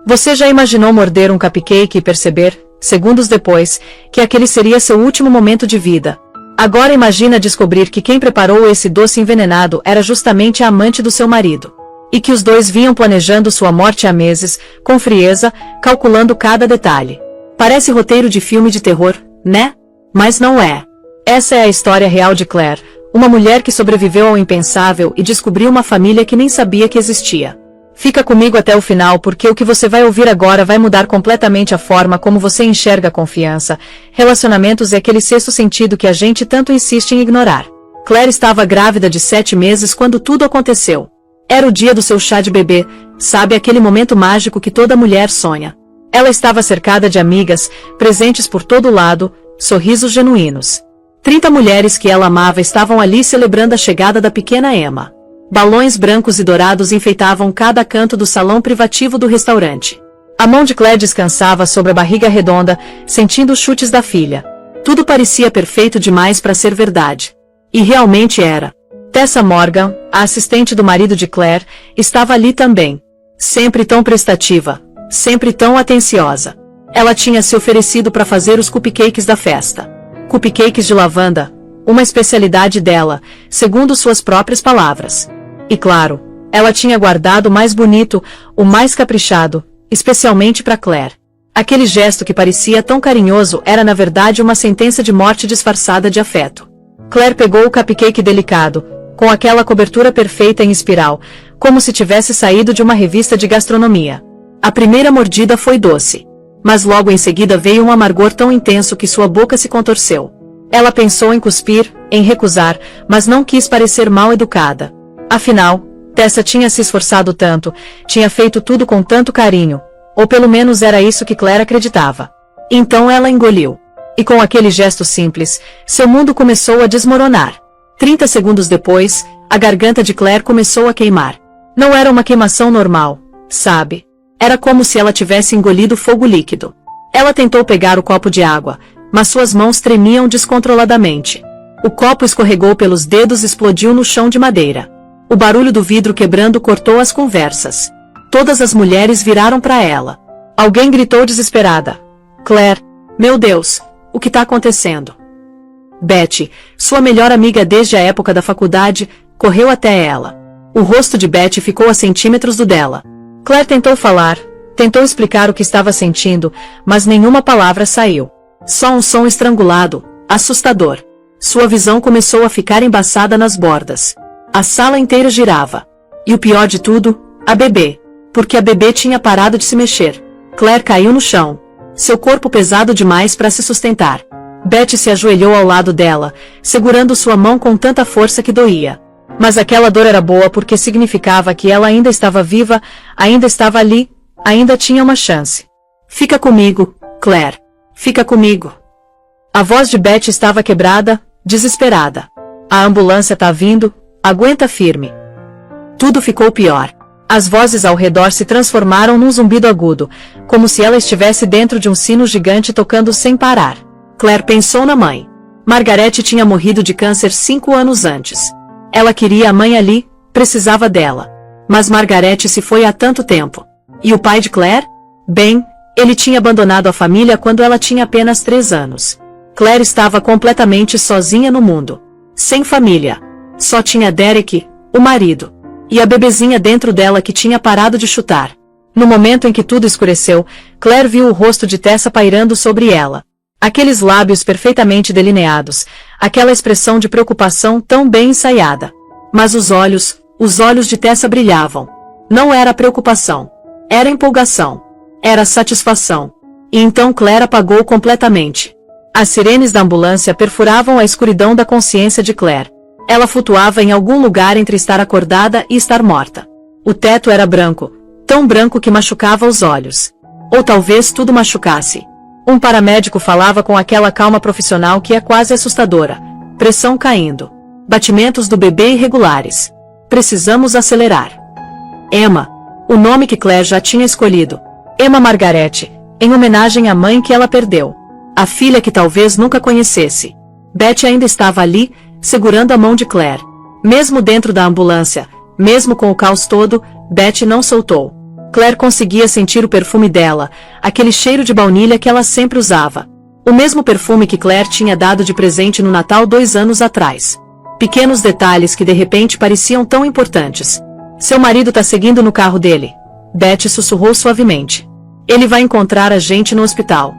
Você já imaginou morder um cupcake e perceber, segundos depois, que aquele seria seu último momento de vida? Agora imagina descobrir que quem preparou esse doce envenenado era justamente a amante do seu marido. E que os dois vinham planejando sua morte há meses, com frieza, calculando cada detalhe. Parece roteiro de filme de terror, né? Mas não é. Essa é a história real de Claire, uma mulher que sobreviveu ao impensável e descobriu uma família que nem sabia que existia. Fica comigo até o final porque o que você vai ouvir agora vai mudar completamente a forma como você enxerga a confiança, relacionamentos e aquele sexto sentido que a gente tanto insiste em ignorar. Claire estava grávida de 7 meses quando tudo aconteceu. Era o dia do seu chá de bebê, sabe, aquele momento mágico que toda mulher sonha. Ela estava cercada de amigas, presentes por todo lado, sorrisos genuínos. 30 mulheres que ela amava estavam ali celebrando a chegada da pequena Emma. Balões brancos e dourados enfeitavam cada canto do salão privativo do restaurante. A mão de Claire descansava sobre a barriga redonda, sentindo os chutes da filha. Tudo parecia perfeito demais para ser verdade. E realmente era. Tessa Morgan, a assistente do marido de Claire, estava ali também. Sempre tão prestativa, sempre tão atenciosa. Ela tinha se oferecido para fazer os cupcakes da festa. Cupcakes de lavanda, uma especialidade dela, segundo suas próprias palavras. E claro, ela tinha guardado o mais bonito, o mais caprichado, especialmente para Claire. Aquele gesto que parecia tão carinhoso era na verdade uma sentença de morte disfarçada de afeto. Claire pegou o cupcake delicado, com aquela cobertura perfeita em espiral, como se tivesse saído de uma revista de gastronomia. A primeira mordida foi doce. Mas logo em seguida veio um amargor tão intenso que sua boca se contorceu. Ela pensou em cuspir, em recusar, mas não quis parecer mal educada. Afinal, Tessa tinha se esforçado tanto, tinha feito tudo com tanto carinho, ou pelo menos era isso que Claire acreditava. Então ela engoliu. E com aquele gesto simples, seu mundo começou a desmoronar. 30 segundos depois, a garganta de Claire começou a queimar. Não era uma queimação normal, sabe? Era como se ela tivesse engolido fogo líquido. Ela tentou pegar o copo de água, mas suas mãos tremiam descontroladamente. O copo escorregou pelos dedos e explodiu no chão de madeira. O barulho do vidro quebrando cortou as conversas. Todas as mulheres viraram para ela. Alguém gritou desesperada. Claire, meu Deus, o que está acontecendo? Betty, sua melhor amiga desde a época da faculdade, correu até ela. O rosto de Betty ficou a centímetros do dela. Claire tentou falar, tentou explicar o que estava sentindo, mas nenhuma palavra saiu. Só um som estrangulado, assustador. Sua visão começou a ficar embaçada nas bordas. A sala inteira girava. E o pior de tudo, a bebê. Porque a bebê tinha parado de se mexer. Claire caiu no chão. Seu corpo pesado demais para se sustentar. Betty se ajoelhou ao lado dela, segurando sua mão com tanta força que doía. Mas aquela dor era boa porque significava que ela ainda estava viva, ainda estava ali, ainda tinha uma chance. Fica comigo, Claire. Fica comigo. A voz de Betty estava quebrada, desesperada. A ambulância tá vindo, aguenta firme. Tudo ficou pior. As vozes ao redor se transformaram num zumbido agudo, como se ela estivesse dentro de um sino gigante tocando sem parar. Claire pensou na mãe. Margaret tinha morrido de câncer 5 anos antes. Ela queria a mãe ali, precisava dela. Mas Margaret se foi há tanto tempo. E o pai de Claire? Bem, ele tinha abandonado a família quando ela tinha apenas 3 anos. Claire estava completamente sozinha no mundo. Sem família. Só tinha Derek, o marido. E a bebezinha dentro dela que tinha parado de chutar. No momento em que tudo escureceu, Claire viu o rosto de Tessa pairando sobre ela. Aqueles lábios perfeitamente delineados, aquela expressão de preocupação tão bem ensaiada. Mas os olhos de Tessa brilhavam. Não era preocupação. Era empolgação. Era satisfação. E então Claire apagou completamente. As sirenes da ambulância perfuravam a escuridão da consciência de Claire. Ela flutuava em algum lugar entre estar acordada e estar morta. O teto era branco, tão branco que machucava os olhos. Ou talvez tudo machucasse. Um paramédico falava com aquela calma profissional que é quase assustadora. Pressão caindo. Batimentos do bebê irregulares. Precisamos acelerar. Emma. O nome que Claire já tinha escolhido. Emma Margaret, em homenagem à mãe que ela perdeu. A filha que talvez nunca conhecesse. Betty ainda estava ali, segurando a mão de Claire. Mesmo dentro da ambulância, mesmo com o caos todo, Betty não soltou. Claire conseguia sentir o perfume dela, aquele cheiro de baunilha que ela sempre usava. O mesmo perfume que Claire tinha dado de presente no Natal 2 anos atrás. Pequenos detalhes que de repente pareciam tão importantes. Seu marido tá seguindo no carro dele. Beth sussurrou suavemente. Ele vai encontrar a gente no hospital.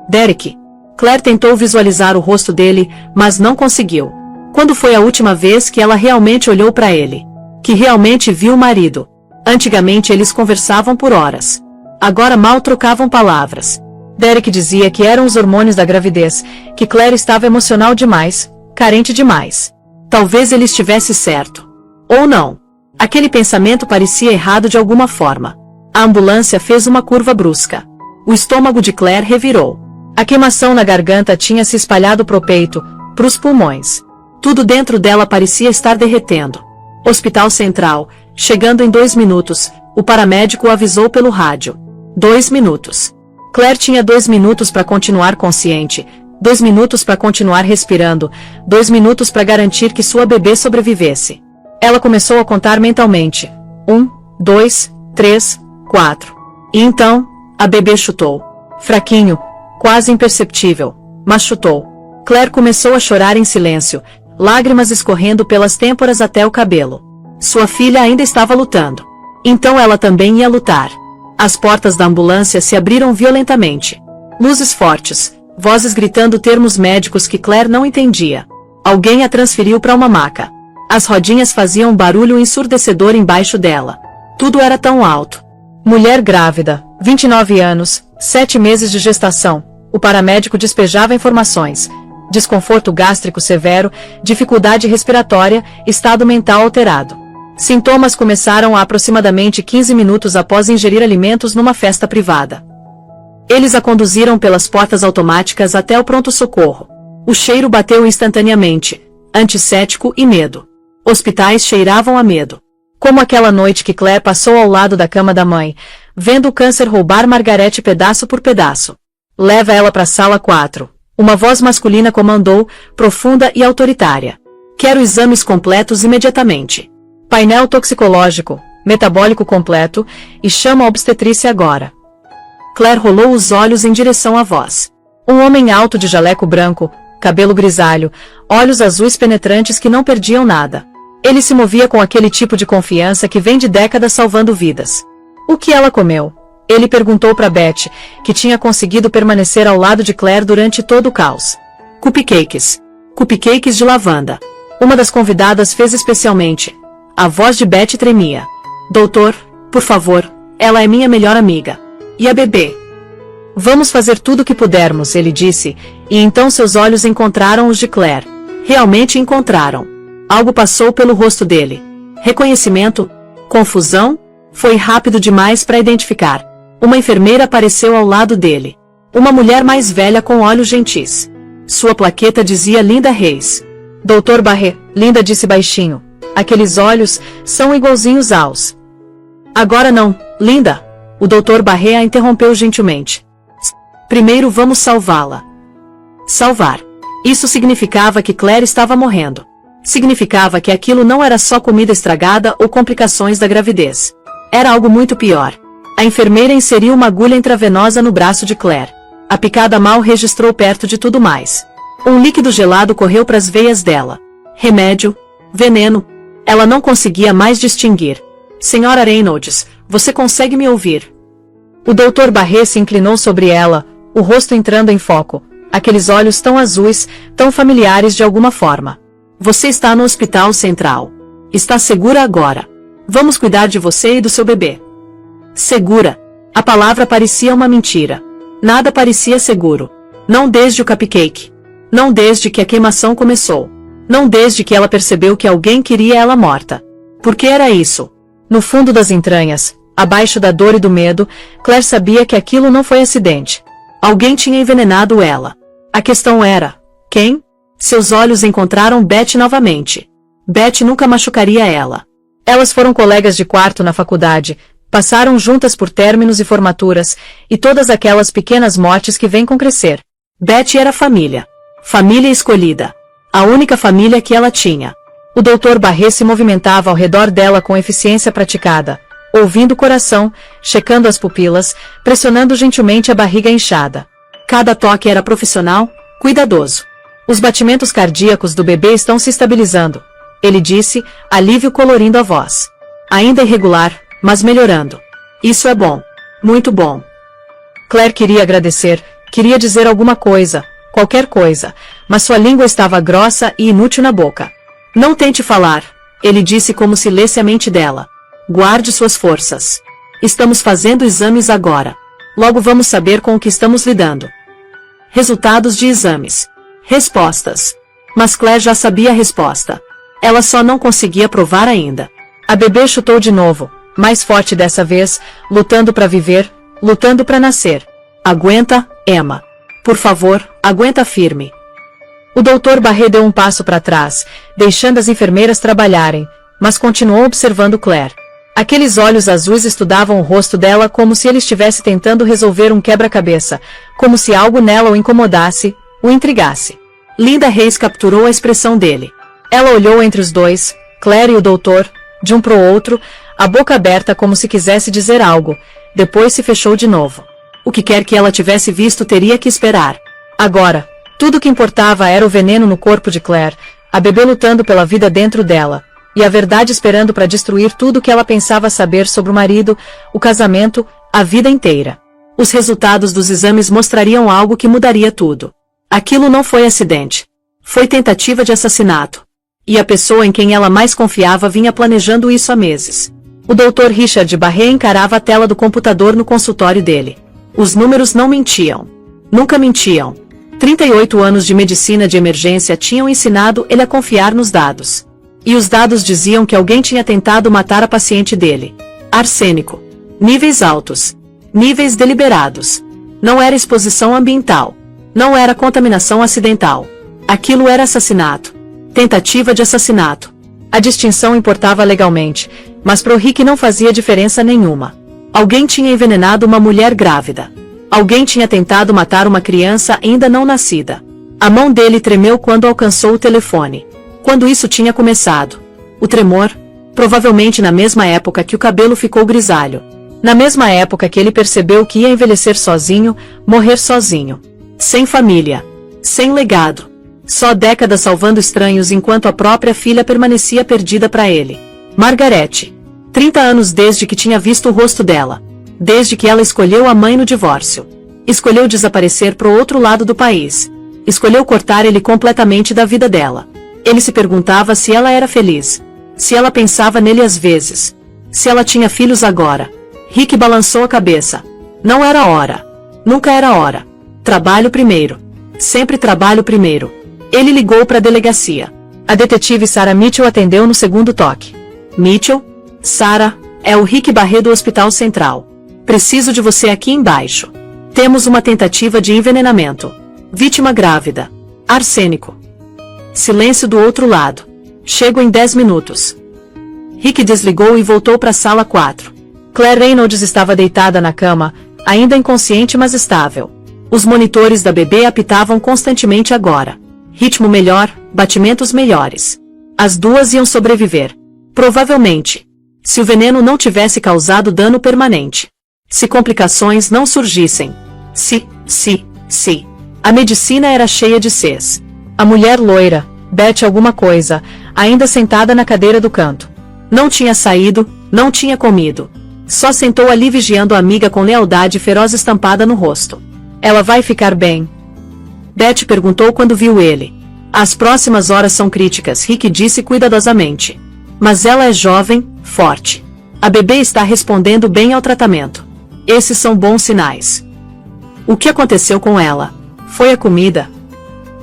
Derek. Claire tentou visualizar o rosto dele, mas não conseguiu. Quando foi a última vez que ela realmente olhou para ele? Que realmente viu o marido? Antigamente eles conversavam por horas. Agora mal trocavam palavras. Derek dizia que eram os hormônios da gravidez, que Claire estava emocional demais, carente demais. Talvez ele estivesse certo. Ou não. Aquele pensamento parecia errado de alguma forma. A ambulância fez uma curva brusca. O estômago de Claire revirou. A queimação na garganta tinha se espalhado pro peito, pros pulmões. Tudo dentro dela parecia estar derretendo. Hospital Central, chegando em 2 minutos, o paramédico avisou pelo rádio. 2 minutos. Claire tinha 2 minutos para continuar consciente, 2 minutos para continuar respirando, 2 minutos para garantir que sua bebê sobrevivesse. Ela começou a contar mentalmente. 1, 2, 3, 4. E então, a bebê chutou. Fraquinho, quase imperceptível, mas chutou. Claire começou a chorar em silêncio, lágrimas escorrendo pelas têmporas até o cabelo. Sua filha ainda estava lutando. Então ela também ia lutar. As portas da ambulância se abriram violentamente. Luzes fortes, vozes gritando termos médicos que Claire não entendia. Alguém a transferiu para uma maca. As rodinhas faziam um barulho ensurdecedor embaixo dela. Tudo era tão alto. Mulher grávida, 29 anos, 7 meses de gestação. O paramédico despejava informações. Desconforto gástrico severo, dificuldade respiratória, estado mental alterado. Sintomas começaram há aproximadamente 15 minutos após ingerir alimentos numa festa privada. Eles a conduziram pelas portas automáticas até o pronto-socorro. O cheiro bateu instantaneamente. Antisséptico e medo. Hospitais cheiravam a medo. Como aquela noite que Claire passou ao lado da cama da mãe, vendo o câncer roubar Margarete pedaço por pedaço. Leva ela para a sala 4. Uma voz masculina comandou, profunda e autoritária. Quero exames completos imediatamente. Painel toxicológico, metabólico completo, e chama a obstetrícia agora. Claire rolou os olhos em direção à voz. Um homem alto de jaleco branco, cabelo grisalho, olhos azuis penetrantes que não perdiam nada. Ele se movia com aquele tipo de confiança que vem de décadas salvando vidas. O que ela comeu? Ele perguntou para Beth, que tinha conseguido permanecer ao lado de Claire durante todo o caos. Cupcakes. Cupcakes de lavanda. Uma das convidadas fez especialmente. A voz de Beth tremia. Doutor, por favor, ela é minha melhor amiga. E a bebê? Vamos fazer tudo o que pudermos, ele disse, e então seus olhos encontraram os de Claire. Realmente encontraram. Algo passou pelo rosto dele. Reconhecimento? Confusão? Foi rápido demais para identificar. Uma enfermeira apareceu ao lado dele. Uma mulher mais velha com olhos gentis. Sua plaqueta dizia Linda Reis. Doutor Barré, Linda disse baixinho. Aqueles olhos são igualzinhos aos. Agora não, Linda. O Dr. Barré a interrompeu gentilmente. Primeiro vamos salvá-la. Salvar. Isso significava que Claire estava morrendo. Significava que aquilo não era só comida estragada ou complicações da gravidez. Era algo muito pior. A enfermeira inseriu uma agulha intravenosa no braço de Claire. A picada mal registrou perto de tudo mais. Um líquido gelado correu para as veias dela. Remédio? Veneno? Ela não conseguia mais distinguir. Senhora Reynolds, você consegue me ouvir? O Dr. Barré se inclinou sobre ela, o rosto entrando em foco. Aqueles olhos tão azuis, tão familiares de alguma forma. Você está no Hospital Central. Está segura agora. Vamos cuidar de você e do seu bebê. Segura. A palavra parecia uma mentira. Nada parecia seguro. Não desde o cupcake. Não desde que a queimação começou. Não desde que ela percebeu que alguém queria ela morta. Por que era isso? No fundo das entranhas, abaixo da dor e do medo, Claire sabia que aquilo não foi acidente. Alguém tinha envenenado ela. A questão era, quem? Seus olhos encontraram Beth novamente. Beth nunca machucaria ela. Elas foram colegas de quarto na faculdade, passaram juntas por términos e formaturas, e todas aquelas pequenas mortes que vêm com crescer. Beth era família. Família escolhida. A única família que ela tinha. O Dr. Barré se movimentava ao redor dela com eficiência praticada. ouvindo o coração, checando as pupilas, pressionando gentilmente a barriga inchada. Cada toque era profissional, cuidadoso. Os batimentos cardíacos do bebê estão se estabilizando, ele disse, alívio colorindo a voz. Ainda irregular, mas melhorando. Isso é bom. Muito bom. Claire queria agradecer, queria dizer alguma coisa, qualquer coisa, mas sua língua estava grossa e inútil na boca. Não tente falar, ele disse como se lesse a mente dela. Guarde suas forças. Estamos fazendo exames agora. Logo vamos saber com o que estamos lidando. Resultados de exames. Respostas. Mas Claire já sabia a resposta. Ela só não conseguia provar ainda. A bebê chutou de novo, mais forte dessa vez, lutando para viver, lutando para nascer. Aguenta, Emma. Por favor, aguenta firme. O Dr. Barret deu um passo para trás, deixando as enfermeiras trabalharem, mas continuou observando Claire. Aqueles olhos azuis estudavam o rosto dela como se ele estivesse tentando resolver um quebra-cabeça, como se algo nela o incomodasse, o intrigasse. Linda Reis capturou a expressão dele. Ela olhou entre os dois, Claire e o doutor, de um para o outro, a boca aberta como se quisesse dizer algo, depois se fechou de novo. O que quer que ela tivesse visto teria que esperar. Agora, tudo o que importava era o veneno no corpo de Claire, a bebê lutando pela vida dentro dela, e a verdade esperando para destruir tudo o que ela pensava saber sobre o marido, o casamento, a vida inteira. Os resultados dos exames mostrariam algo que mudaria tudo. Aquilo não foi acidente. Foi tentativa de assassinato. E a pessoa em quem ela mais confiava vinha planejando isso há meses. O Dr. Richard Barret encarava a tela do computador no consultório dele. Os números não mentiam. Nunca mentiam. 38 anos de medicina de emergência tinham ensinado ele a confiar nos dados. E os dados diziam que alguém tinha tentado matar a paciente dele. Arsênico. Níveis altos. Níveis deliberados. Não era exposição ambiental. Não era contaminação acidental. Aquilo era assassinato. Tentativa de assassinato. A distinção importava legalmente, mas pro Rick não fazia diferença nenhuma. Alguém tinha envenenado uma mulher grávida. Alguém tinha tentado matar uma criança ainda não nascida. A mão dele tremeu quando alcançou o telefone. Quando isso tinha começado? O tremor? Provavelmente na mesma época que o cabelo ficou grisalho. Na mesma época que ele percebeu que ia envelhecer sozinho, morrer sozinho. Sem família. Sem legado. Só décadas salvando estranhos enquanto a própria filha permanecia perdida para ele. Margarete. 30 anos desde que tinha visto o rosto dela. Desde que ela escolheu a mãe no divórcio. Escolheu desaparecer pro outro lado do país. Escolheu cortar ele completamente da vida dela. Ele se perguntava se ela era feliz. Se ela pensava nele às vezes. Se ela tinha filhos agora. Rick balançou a cabeça. Não era hora. Nunca era hora. Trabalho primeiro. Sempre trabalho primeiro. Ele ligou para a delegacia. A detetive Sarah Mitchell atendeu no segundo toque. Mitchell? Sarah, é o Rick Barret do Hospital Central. Preciso de você aqui embaixo. Temos uma tentativa de envenenamento. Vítima grávida. Arsênico. Silêncio do outro lado. Chego em 10 minutos. Rick desligou e voltou para a sala 4. Claire Reynolds estava deitada na cama, ainda inconsciente mas estável. Os monitores da bebê apitavam constantemente agora. Ritmo melhor, batimentos melhores. As duas iam sobreviver. Provavelmente. Se o veneno não tivesse causado dano permanente. Se complicações não surgissem. Se. A medicina era cheia de Cs. A mulher loira, Beth alguma coisa, ainda sentada na cadeira do canto. Não tinha saído, não tinha comido. Só sentou ali vigiando a amiga com lealdade feroz estampada no rosto. Ela vai ficar bem? Beth perguntou quando viu ele. As próximas horas são críticas, Rick disse cuidadosamente. Mas ela é jovem, forte. A bebê está respondendo bem ao tratamento. Esses são bons sinais. O que aconteceu com ela? Foi a comida?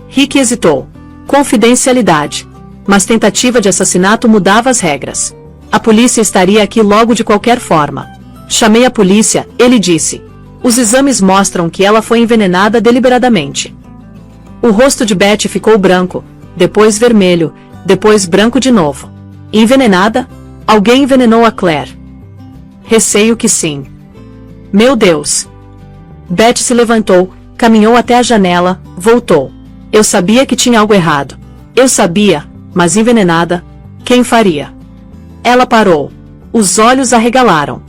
Rick hesitou. Confidencialidade. Mas tentativa de assassinato mudava as regras. A polícia estaria aqui logo de qualquer forma. Chamei a polícia, ele disse. Os exames mostram que ela foi envenenada deliberadamente. O rosto de Beth ficou branco, depois vermelho, depois branco de novo. Envenenada? Alguém envenenou a Claire. Receio que sim. Meu Deus! Beth se levantou, caminhou até a janela, voltou. Eu sabia que tinha algo errado. Eu sabia, mas envenenada? Quem faria? Ela parou. Os olhos arregalaram.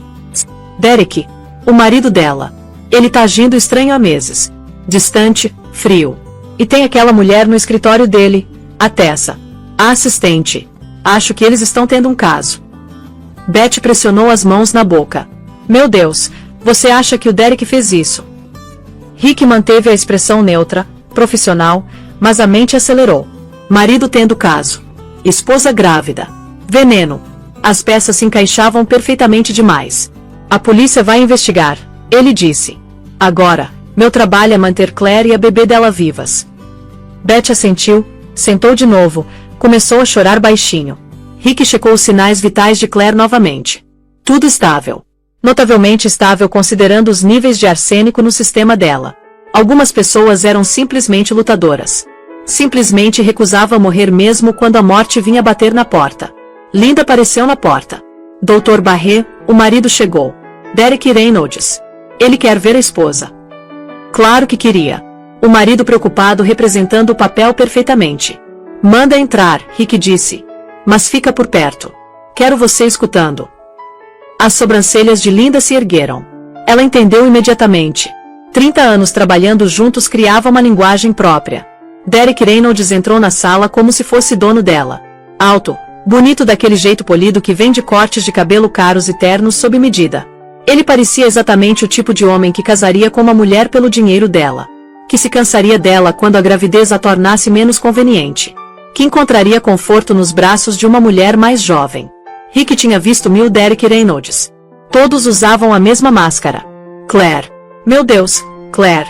Derek, o marido dela. Ele tá agindo estranho há meses. Distante, frio. E tem aquela mulher no escritório dele, a Tessa. A assistente. Acho que eles estão tendo um caso. Beth pressionou as mãos na boca. Meu Deus, você acha que o Derek fez isso? Rick manteve a expressão neutra, profissional, mas a mente acelerou. Marido tendo caso. Esposa grávida. Veneno. As peças se encaixavam perfeitamente demais. A polícia vai investigar, ele disse. Agora, meu trabalho é manter Claire e a bebê dela vivas. Beth assentiu, sentou de novo, começou a chorar baixinho. Rick checou os sinais vitais de Claire novamente. Tudo estável. Notavelmente estável considerando os níveis de arsênico no sistema dela. Algumas pessoas eram simplesmente lutadoras. Simplesmente recusava morrer mesmo quando a morte vinha bater na porta. Linda apareceu na porta. Dr. Barré, o marido chegou. Derek Reynolds. Ele quer ver a esposa. Claro que queria. O marido preocupado representando o papel perfeitamente. Manda entrar, Rick disse. Mas fica por perto. Quero você escutando. As sobrancelhas de Linda se ergueram. Ela entendeu imediatamente. 30 anos trabalhando juntos criava uma linguagem própria. Derek Reynolds entrou na sala como se fosse dono dela. Alto, bonito daquele jeito polido que vem de cortes de cabelo caros e ternos sob medida. Ele parecia exatamente o tipo de homem que casaria com uma mulher pelo dinheiro dela. Que se cansaria dela quando a gravidez a tornasse menos conveniente. Que encontraria conforto nos braços de uma mulher mais jovem. Rick tinha visto mil Derek Reynolds. Todos usavam a mesma máscara. Claire. Meu Deus, Claire.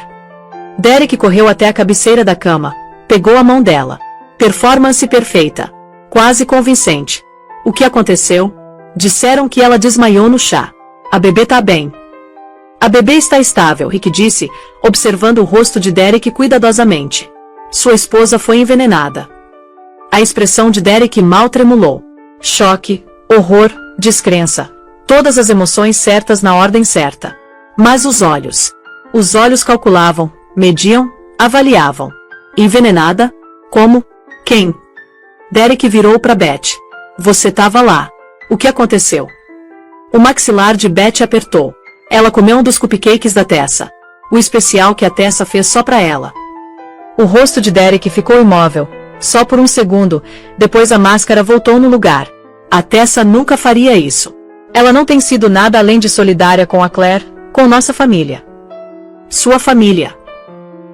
Derek correu até a cabeceira da cama, pegou a mão dela. Performance perfeita. Quase convincente. O que aconteceu? Disseram que ela desmaiou no chá. A bebê tá bem. A bebê está estável, Rick disse, observando o rosto de Derek cuidadosamente. Sua esposa foi envenenada. A expressão de Derek mal tremulou. Choque, horror, descrença. Todas as emoções certas na ordem certa. Mas os olhos. Os olhos calculavam, mediam, avaliavam. Envenenada? Como? Quem? Derek virou para Beth. Você tava lá. O que aconteceu? O maxilar de Beth apertou. Ela comeu um dos cupcakes da Tessa. O especial que a Tessa fez só para ela. O rosto de Derek ficou imóvel, só por um segundo, depois a máscara voltou no lugar. A Tessa nunca faria isso. Ela não tem sido nada além de solidária com a Claire, com nossa família. Sua família.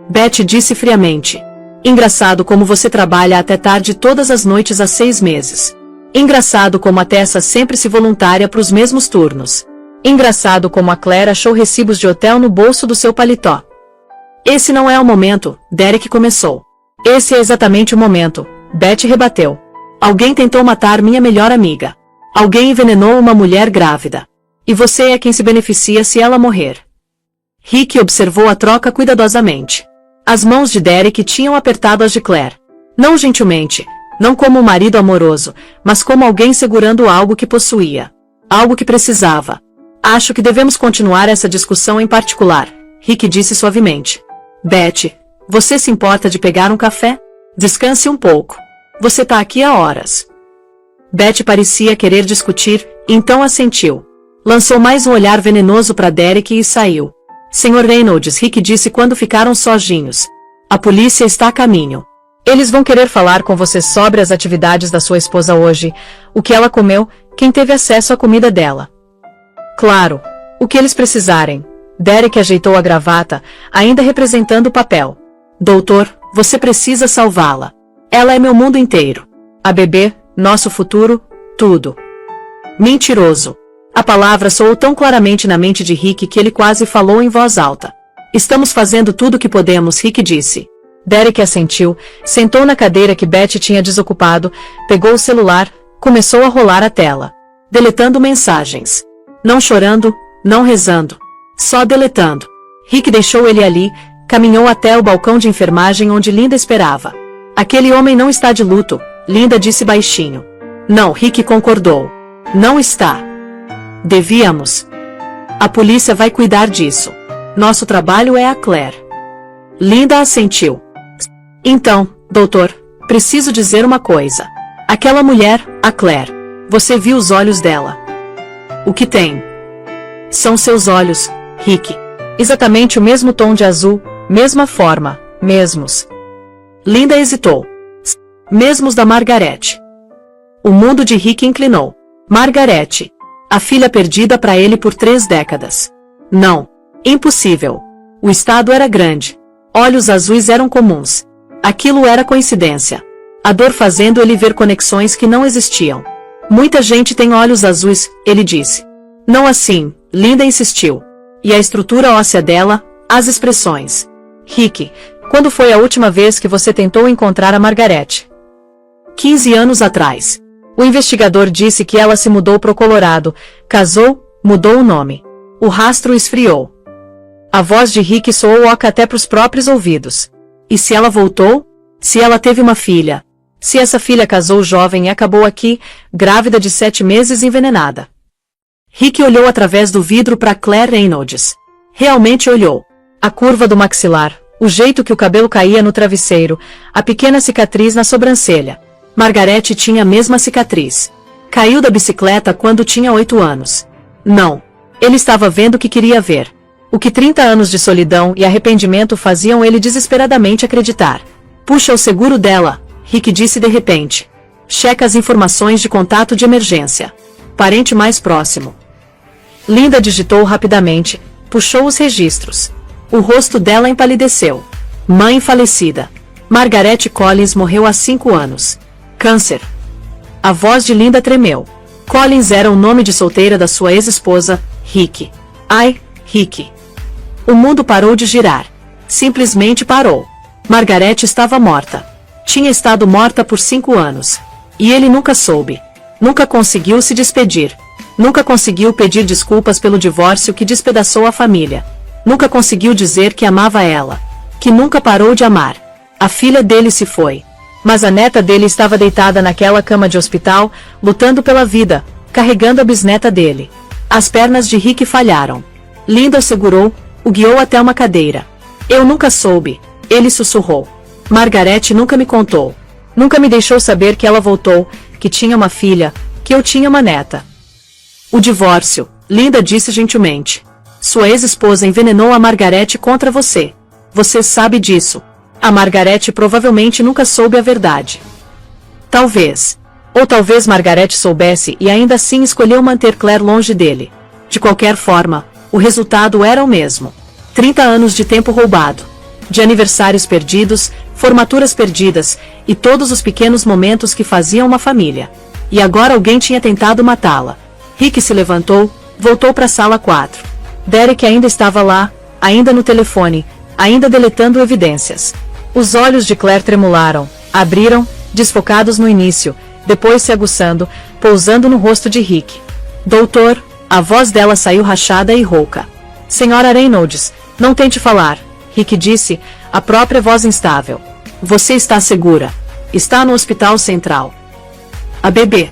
Beth disse friamente. Engraçado como você trabalha até tarde todas as noites há 6 meses. Engraçado como a Tessa sempre se voluntária para os mesmos turnos. Engraçado como a Claire achou recibos de hotel no bolso do seu paletó. Esse não é o momento, Derek começou. Esse é exatamente o momento, Beth rebateu. Alguém tentou matar minha melhor amiga. Alguém envenenou uma mulher grávida. E você é quem se beneficia se ela morrer. Rick observou a troca cuidadosamente. As mãos de Derek tinham apertado as de Claire. Não gentilmente, não como um marido amoroso, mas como alguém segurando algo que possuía. Algo que precisava. Acho que devemos continuar essa discussão em particular, Rick disse suavemente. Beth, você se importa de pegar um café? Descanse um pouco. Você tá aqui há horas. Beth parecia querer discutir, então assentiu. Lançou mais um olhar venenoso para Derek e saiu. Sr. Reynolds, Rick disse quando ficaram sozinhos. A polícia está a caminho. Eles vão querer falar com você sobre as atividades da sua esposa hoje, o que ela comeu, quem teve acesso à comida dela. Claro, o que eles precisarem. Derek ajeitou a gravata, ainda representando o papel. Doutor, você precisa salvá-la. Ela é meu mundo inteiro. A bebê, nosso futuro, tudo. Mentiroso. A palavra soou tão claramente na mente de Rick que ele quase falou em voz alta. Estamos fazendo tudo o que podemos, Rick disse. Derek assentiu, sentou na cadeira que Beth tinha desocupado, pegou o celular, começou a rolar a tela. Deletando mensagens. Não chorando, não rezando. Só deletando. Rick deixou ele ali, caminhou até o balcão de enfermagem onde Linda esperava. Aquele homem não está de luto, Linda disse baixinho. Não, Rick concordou. Não está. Devíamos. A polícia vai cuidar disso. Nosso trabalho é a Claire. Linda assentiu. Então, doutor, preciso dizer uma coisa. Aquela mulher, a Claire. Você viu os olhos dela? O que tem? São seus olhos, Rick. Exatamente o mesmo tom de azul, mesma forma, mesmos. Linda hesitou. Mesmos da Margarete. O mundo de Rick inclinou. Margarete. A filha perdida para ele por 3 décadas. Não. Impossível. O estado era grande. Olhos azuis eram comuns. Aquilo era coincidência. A dor fazendo ele ver conexões que não existiam. Muita gente tem olhos azuis, ele disse. Não assim, Linda insistiu. E a estrutura óssea dela, as expressões. Rick, quando foi a última vez que você tentou encontrar a Margarete? 15 anos atrás. O investigador disse que ela se mudou pro Colorado, casou, mudou o nome. O rastro esfriou. A voz de Rick soou oca até pros próprios ouvidos. E se ela voltou? Se ela teve uma filha? Se essa filha casou jovem e acabou aqui, grávida de 7 meses envenenada? Rick olhou através do vidro para Claire Reynolds. Realmente olhou. A curva do maxilar, o jeito que o cabelo caía no travesseiro, a pequena cicatriz na sobrancelha. Margarete tinha a mesma cicatriz. Caiu da bicicleta quando tinha 8 anos. Não. Ele estava vendo o que queria ver. O que 30 anos de solidão e arrependimento faziam ele desesperadamente acreditar. Puxa o seguro dela, Rick disse de repente. Checa as informações de contato de emergência. Parente mais próximo. Linda digitou rapidamente, puxou os registros. O rosto dela empalideceu. Mãe falecida. Margarete Collins morreu há 5 anos. Câncer. A voz de Linda tremeu. Collins era o nome de solteira da sua ex-esposa, Rick. Ai, Rick. O mundo parou de girar. Simplesmente parou. Margarete estava morta. Tinha estado morta por 5 anos. E ele nunca soube. Nunca conseguiu se despedir. Nunca conseguiu pedir desculpas pelo divórcio que despedaçou a família. Nunca conseguiu dizer que amava ela. Que nunca parou de amar. A filha dele se foi. Mas a neta dele estava deitada naquela cama de hospital, lutando pela vida, carregando a bisneta dele. As pernas de Rick falharam. Linda o segurou, o guiou até uma cadeira. Eu nunca soube, ele sussurrou. Margarete nunca me contou. Nunca me deixou saber que ela voltou, que tinha uma filha, que eu tinha uma neta. O divórcio, Linda disse gentilmente. Sua ex-esposa envenenou a Margarete contra você. Você sabe disso. A Margarete provavelmente nunca soube a verdade. Talvez. Ou talvez Margarete soubesse e ainda assim escolheu manter Claire longe dele. De qualquer forma, o resultado era o mesmo. 30 anos de tempo roubado. De aniversários perdidos, formaturas perdidas, e todos os pequenos momentos que faziam uma família. E agora alguém tinha tentado matá-la. Rick se levantou, voltou para a sala 4. Derek ainda estava lá, ainda no telefone, ainda deletando evidências. Os olhos de Claire tremularam, abriram, desfocados no início, depois se aguçando, pousando no rosto de Rick. Doutor, a voz dela saiu rachada e rouca. Senhora Reynolds, não tente falar, Rick disse, a própria voz instável. Você está segura. Está no hospital central. A bebê.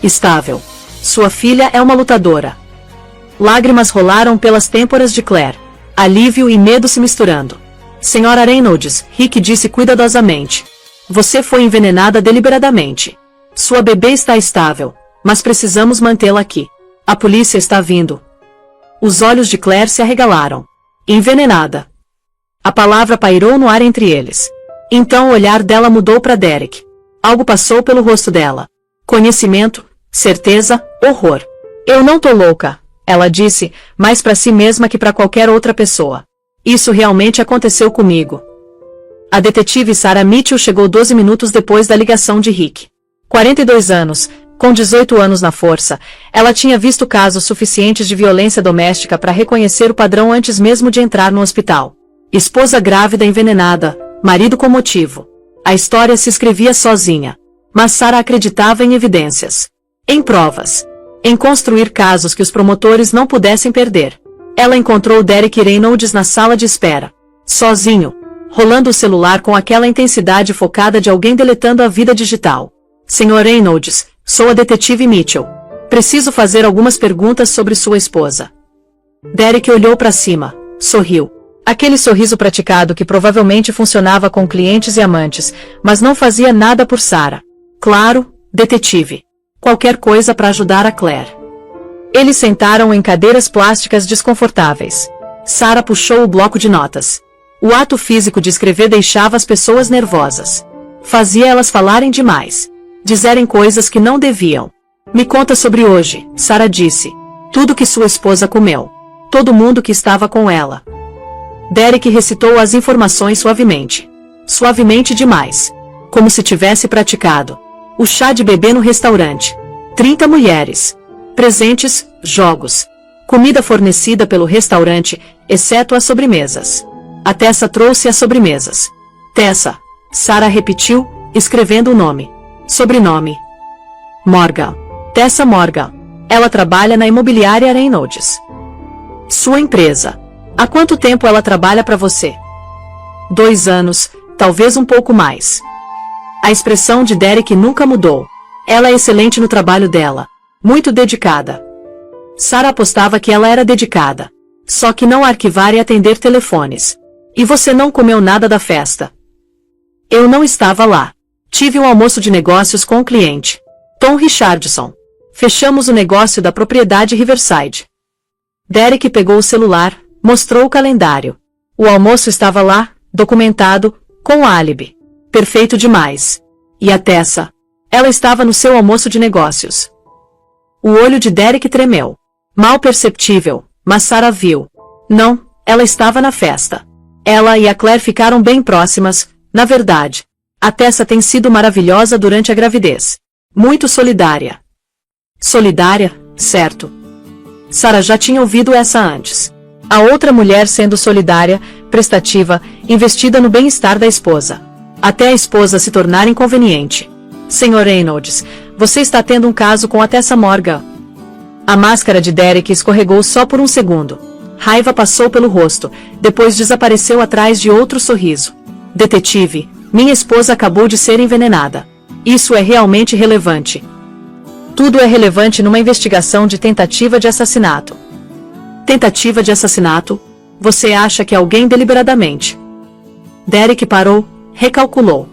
Estável. Sua filha é uma lutadora. Lágrimas rolaram pelas têmporas de Claire. Alívio e medo se misturando. Senhora Reynolds, Rick disse cuidadosamente. Você foi envenenada deliberadamente. Sua bebê está estável, mas precisamos mantê-la aqui. A polícia está vindo. Os olhos de Claire se arregalaram. Envenenada. A palavra pairou no ar entre eles. Então o olhar dela mudou para Derek. Algo passou pelo rosto dela. Conhecimento, certeza, horror. Eu não tô louca, ela disse, mais para si mesma que para qualquer outra pessoa. Isso realmente aconteceu comigo. A detetive Sarah Mitchell chegou 12 minutos depois da ligação de Rick. 42 anos, com 18 anos na força, ela tinha visto casos suficientes de violência doméstica para reconhecer o padrão antes mesmo de entrar no hospital. Esposa grávida envenenada, marido com motivo. A história se escrevia sozinha. Mas Sarah acreditava em evidências. Em provas. Em construir casos que os promotores não pudessem perder. Ela encontrou Derek Reynolds na sala de espera. Sozinho. Rolando o celular com aquela intensidade focada de alguém deletando a vida digital. Senhor Reynolds, sou a detetive Mitchell. Preciso fazer algumas perguntas sobre sua esposa. Derek olhou para cima. Sorriu. Aquele sorriso praticado que provavelmente funcionava com clientes e amantes, mas não fazia nada por Sarah. Claro, detetive. Qualquer coisa para ajudar a Claire. Eles sentaram em cadeiras plásticas desconfortáveis. Sarah puxou o bloco de notas. O ato físico de escrever deixava as pessoas nervosas. Fazia elas falarem demais. Dizerem coisas que não deviam. Me conta sobre hoje, Sarah disse. Tudo que sua esposa comeu. Todo mundo que estava com ela. Derek recitou as informações suavemente. Suavemente demais. Como se tivesse praticado. O chá de bebê no restaurante. 30 mulheres. Presentes, jogos. Comida fornecida pelo restaurante, exceto as sobremesas. A Tessa trouxe as sobremesas. Tessa. Sarah repetiu, escrevendo o nome. Sobrenome. Morgan. Tessa Morgan. Ela trabalha na imobiliária Reynolds. Sua empresa. Há quanto tempo ela trabalha para você? 2 anos, talvez um pouco mais. A expressão de Derek nunca mudou. Ela é excelente no trabalho dela. Muito dedicada. Sarah apostava que ela era dedicada. Só que não arquivar e atender telefones. E você não comeu nada da festa. Eu não estava lá. Tive um almoço de negócios com o cliente. Tom Richardson. Fechamos o negócio da propriedade Riverside. Derek pegou o celular, mostrou o calendário. O almoço estava lá, documentado, com o álibi. Perfeito demais. E a Tessa? Ela estava no seu almoço de negócios. O olho de Derek tremeu. Mal perceptível, mas Sarah viu. Não, ela estava na festa. Ela e a Claire ficaram bem próximas, na verdade. A Tessa tem sido maravilhosa durante a gravidez. Muito solidária. Solidária, certo. Sarah já tinha ouvido essa antes. A outra mulher sendo solidária, prestativa, investida no bem-estar da esposa. Até a esposa se tornar inconveniente. Sr. Reynolds, você está tendo um caso com a Tessa Morgan. A máscara de Derek escorregou só por um segundo. Raiva passou pelo rosto, depois desapareceu atrás de outro sorriso. Detetive, minha esposa acabou de ser envenenada. Isso é realmente relevante. Tudo é relevante numa investigação de tentativa de assassinato. Tentativa de assassinato? Você acha que alguém deliberadamente? Derek parou, recalculou.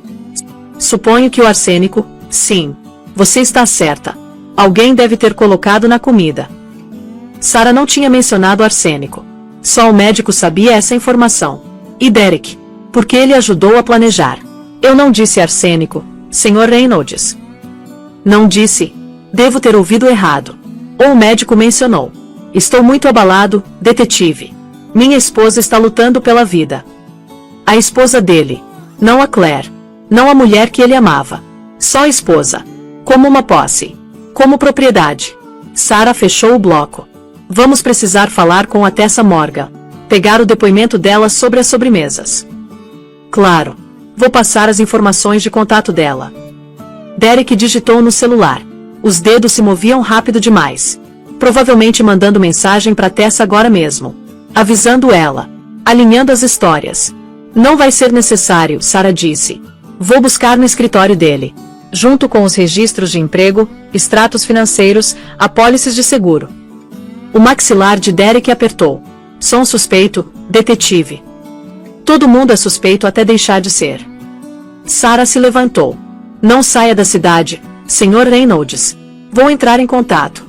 Suponho que o arsênico, sim. Você está certa. Alguém deve ter colocado na comida. Sarah não tinha mencionado arsênico. Só o médico sabia essa informação. E Derek? Porque ele ajudou a planejar. Eu não disse arsênico, Sr. Reynolds. Não disse. Devo ter ouvido errado. Ou o médico mencionou. Estou muito abalado, detetive. Minha esposa está lutando pela vida. A esposa dele. Não a Claire. Não a mulher que ele amava. Só a esposa. Como uma posse. Como propriedade. Sarah fechou o bloco. Vamos precisar falar com a Tessa Morgan. Pegar o depoimento dela sobre as sobremesas. Claro. Vou passar as informações de contato dela. Derek digitou no celular. Os dedos se moviam rápido demais. Provavelmente mandando mensagem para Tessa agora mesmo. Avisando ela. Alinhando as histórias. Não vai ser necessário, Sarah disse. Vou buscar no escritório dele. Junto com os registros de emprego, extratos financeiros, apólices de seguro. O maxilar de Derek apertou. Sou um suspeito, detetive. Todo mundo é suspeito até deixar de ser. Sarah se levantou. Não saia da cidade, Sr. Reynolds. Vou entrar em contato.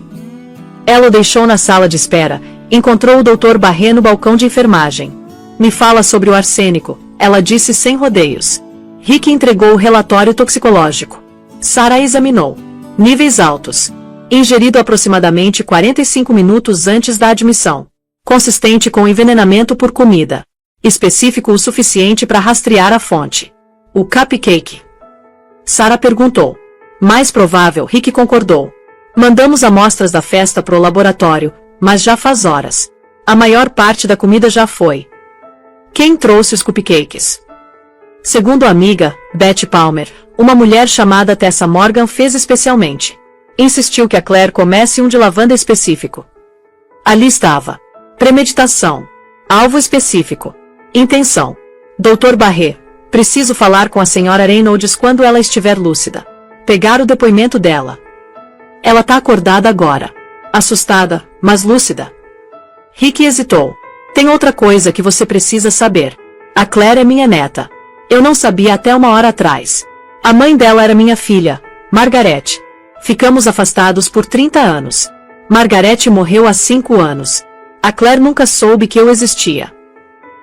Ela o deixou na sala de espera, encontrou o Dr. Barré no balcão de enfermagem. Me fala sobre o arsênico, ela disse sem rodeios. Rick entregou o relatório toxicológico. Sarah examinou. Níveis altos. Ingerido aproximadamente 45 minutos antes da admissão. Consistente com envenenamento por comida. Específico o suficiente para rastrear a fonte. O cupcake. Sarah perguntou. Mais provável, Rick concordou. Mandamos amostras da festa pro laboratório, mas já faz horas. A maior parte da comida já foi. Quem trouxe os cupcakes? Segundo a amiga, Betty Palmer, uma mulher chamada Tessa Morgan fez especialmente. Insistiu que a Claire comesse um de lavanda específico. Ali estava. Premeditação. Alvo específico. Intenção. Dr. Barré, preciso falar com a Sra. Reynolds quando ela estiver lúcida. Pegar o depoimento dela. Ela tá acordada agora. Assustada, mas lúcida. Rick hesitou. Tem outra coisa que você precisa saber. A Claire é minha neta. Eu não sabia até uma hora atrás. A mãe dela era minha filha, Margaret. Ficamos afastados por 30 anos. Margaret morreu há 5 anos. A Claire nunca soube que eu existia.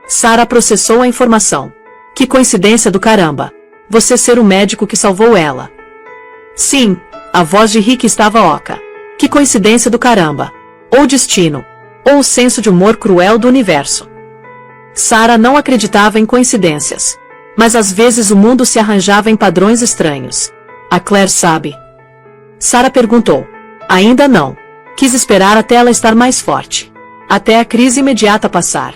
Sarah processou a informação. Que coincidência do caramba. Você ser o médico que salvou ela. Sim, a voz de Rick estava oca. Que coincidência do caramba. Ou destino. Ou o senso de humor cruel do universo. Sarah não acreditava em coincidências. Mas às vezes o mundo se arranjava em padrões estranhos. A Claire sabe? Sarah perguntou. Ainda não. Quis esperar até ela estar mais forte. Até a crise imediata passar.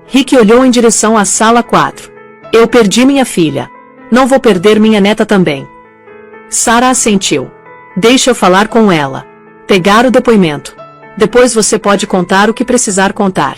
Rick olhou em direção à sala 4. Eu perdi minha filha. Não vou perder minha neta também. Sarah assentiu. Deixa eu falar com ela. Pegar o depoimento. Depois você pode contar o que precisar contar.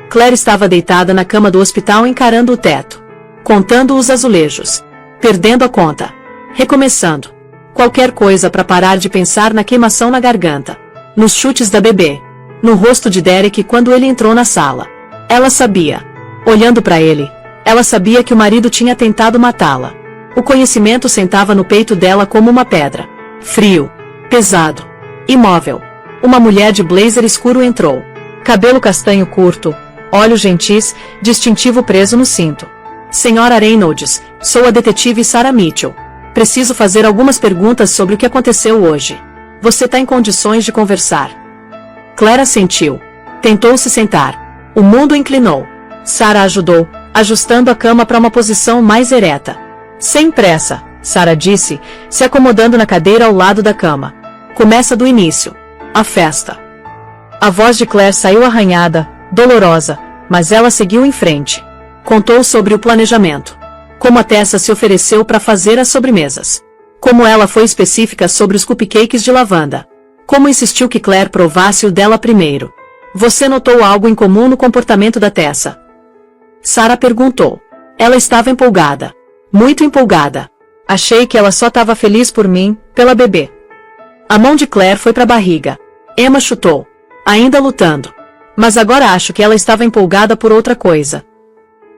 Claire estava deitada na cama do hospital encarando o teto. Contando os azulejos. Perdendo a conta. Recomeçando. Qualquer coisa para parar de pensar na queimação na garganta. Nos chutes da bebê. No rosto de Derek quando ele entrou na sala. Ela sabia. Olhando para ele, ela sabia que o marido tinha tentado matá-la. O conhecimento sentava no peito dela como uma pedra. Frio. Pesado. Imóvel. Uma mulher de blazer escuro entrou. Cabelo castanho curto. Olhos gentis, distintivo preso no cinto. Senhora Reynolds, sou a detetive Sarah Mitchell. Preciso fazer algumas perguntas sobre o que aconteceu hoje. Você está em condições de conversar? Claire assentiu. Tentou se sentar. O mundo inclinou. Sarah ajudou, ajustando a cama para uma posição mais ereta. Sem pressa, Sarah disse, se acomodando na cadeira ao lado da cama. Começa do início. A festa. A voz de Claire saiu arranhada, dolorosa, mas ela seguiu em frente. Contou sobre o planejamento. Como a Tessa se ofereceu para fazer as sobremesas. Como ela foi específica sobre os cupcakes de lavanda. Como insistiu que Claire provasse o dela primeiro. Você notou algo em comum no comportamento da Tessa? Sarah perguntou. Ela estava empolgada. Muito empolgada. Achei que ela só estava feliz por mim, pela bebê. A mão de Claire foi para a barriga. Emma chutou. Ainda lutando. Mas agora acho que ela estava empolgada por outra coisa.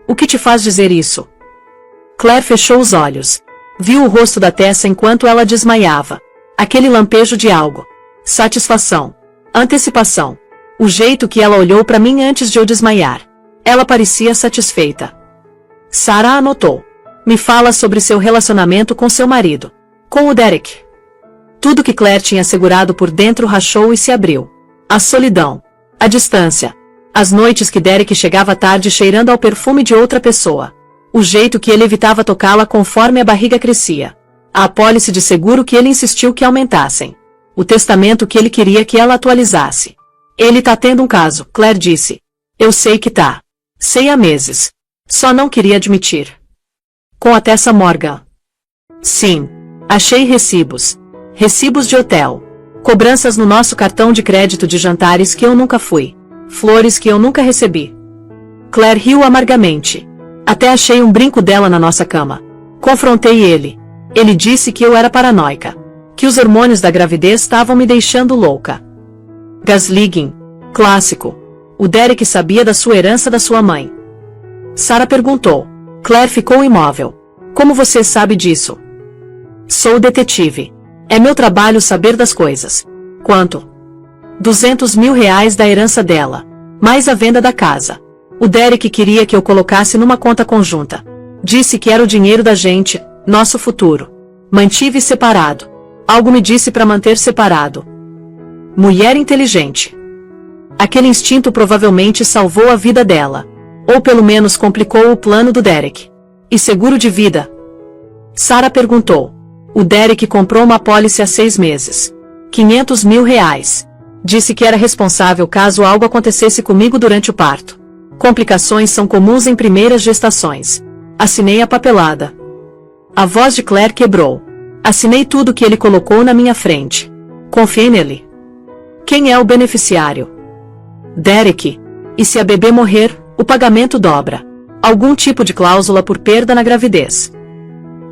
O que te faz dizer isso? Claire fechou os olhos. Viu o rosto da Tessa enquanto ela desmaiava. Aquele lampejo de algo. Satisfação. Antecipação. O jeito que ela olhou para mim antes de eu desmaiar. Ela parecia satisfeita. Sarah anotou. Me fala sobre seu relacionamento com seu marido. Com o Derek. Tudo que Claire tinha segurado por dentro rachou e se abriu. A solidão. A distância. As noites que Derek chegava tarde cheirando ao perfume de outra pessoa. O jeito que ele evitava tocá-la conforme a barriga crescia. A apólice de seguro que ele insistiu que aumentassem. O testamento que ele queria que ela atualizasse. Ele tá tendo um caso, Claire disse. Eu sei que tá. Sei há meses. Só não queria admitir. Com a Tessa Morgan. Sim. Achei recibos. Recibos de hotel. Cobranças no nosso cartão de crédito de jantares que eu nunca fui. Flores que eu nunca recebi. Claire riu amargamente. Até achei um brinco dela na nossa cama. Confrontei ele. Ele disse que eu era paranoica. Que os hormônios da gravidez estavam me deixando louca. Gaslighting. Clássico. O Derek sabia da sua herança da sua mãe. Sarah perguntou. Claire ficou imóvel. Como você sabe disso? Sou detetive. É meu trabalho saber das coisas. Quanto? 200 mil reais da herança dela. Mais a venda da casa. O Derek queria que eu colocasse numa conta conjunta. Disse que era o dinheiro da gente, nosso futuro. Mantive separado. Algo me disse para manter separado. Mulher inteligente. Aquele instinto provavelmente salvou a vida dela. Ou pelo menos complicou o plano do Derek. E seguro de vida? Sarah perguntou. O Derek comprou uma apólice há 6 meses. 500 mil reais. Disse que era responsável caso algo acontecesse comigo durante o parto. Complicações são comuns em primeiras gestações. Assinei a papelada. A voz de Claire quebrou. Assinei tudo que ele colocou na minha frente. Confiei nele. Quem é o beneficiário? Derek. E se a bebê morrer, o pagamento dobra. Algum tipo de cláusula por perda na gravidez.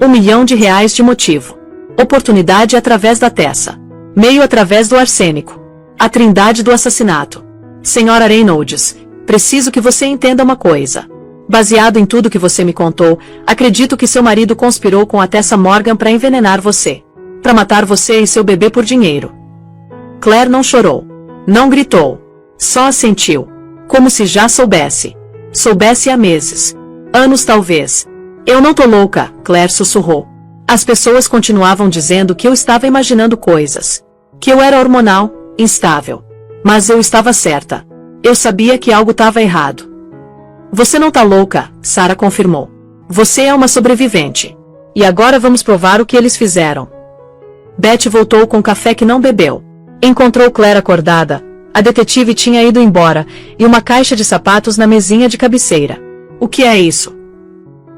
R$1 milhão de motivo. Oportunidade através da Tessa. Meio através do arsênico. A trindade do assassinato. Senhora Reynolds, preciso que você entenda uma coisa. Baseado em tudo que você me contou, acredito que seu marido conspirou com a Tessa Morgan para envenenar você. Para matar você e seu bebê por dinheiro. Claire não chorou. Não gritou. Só assentiu. Como se já soubesse. Soubesse há meses. Anos talvez. Eu não tô louca, Claire sussurrou. As pessoas continuavam dizendo que eu estava imaginando coisas. Que eu era hormonal, instável. Mas eu estava certa. Eu sabia que algo estava errado. Você não tá louca, Sarah confirmou. Você é uma sobrevivente. E agora vamos provar o que eles fizeram. Beth voltou com o café que não bebeu. Encontrou Claire acordada. A detetive tinha ido embora, e uma caixa de sapatos na mesinha de cabeceira. O que é isso?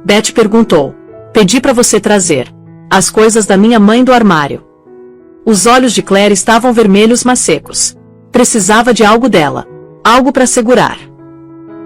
Beth perguntou. Pedi para você trazer as coisas da minha mãe do armário. Os olhos de Claire estavam vermelhos mas secos. Precisava de algo dela. Algo para segurar.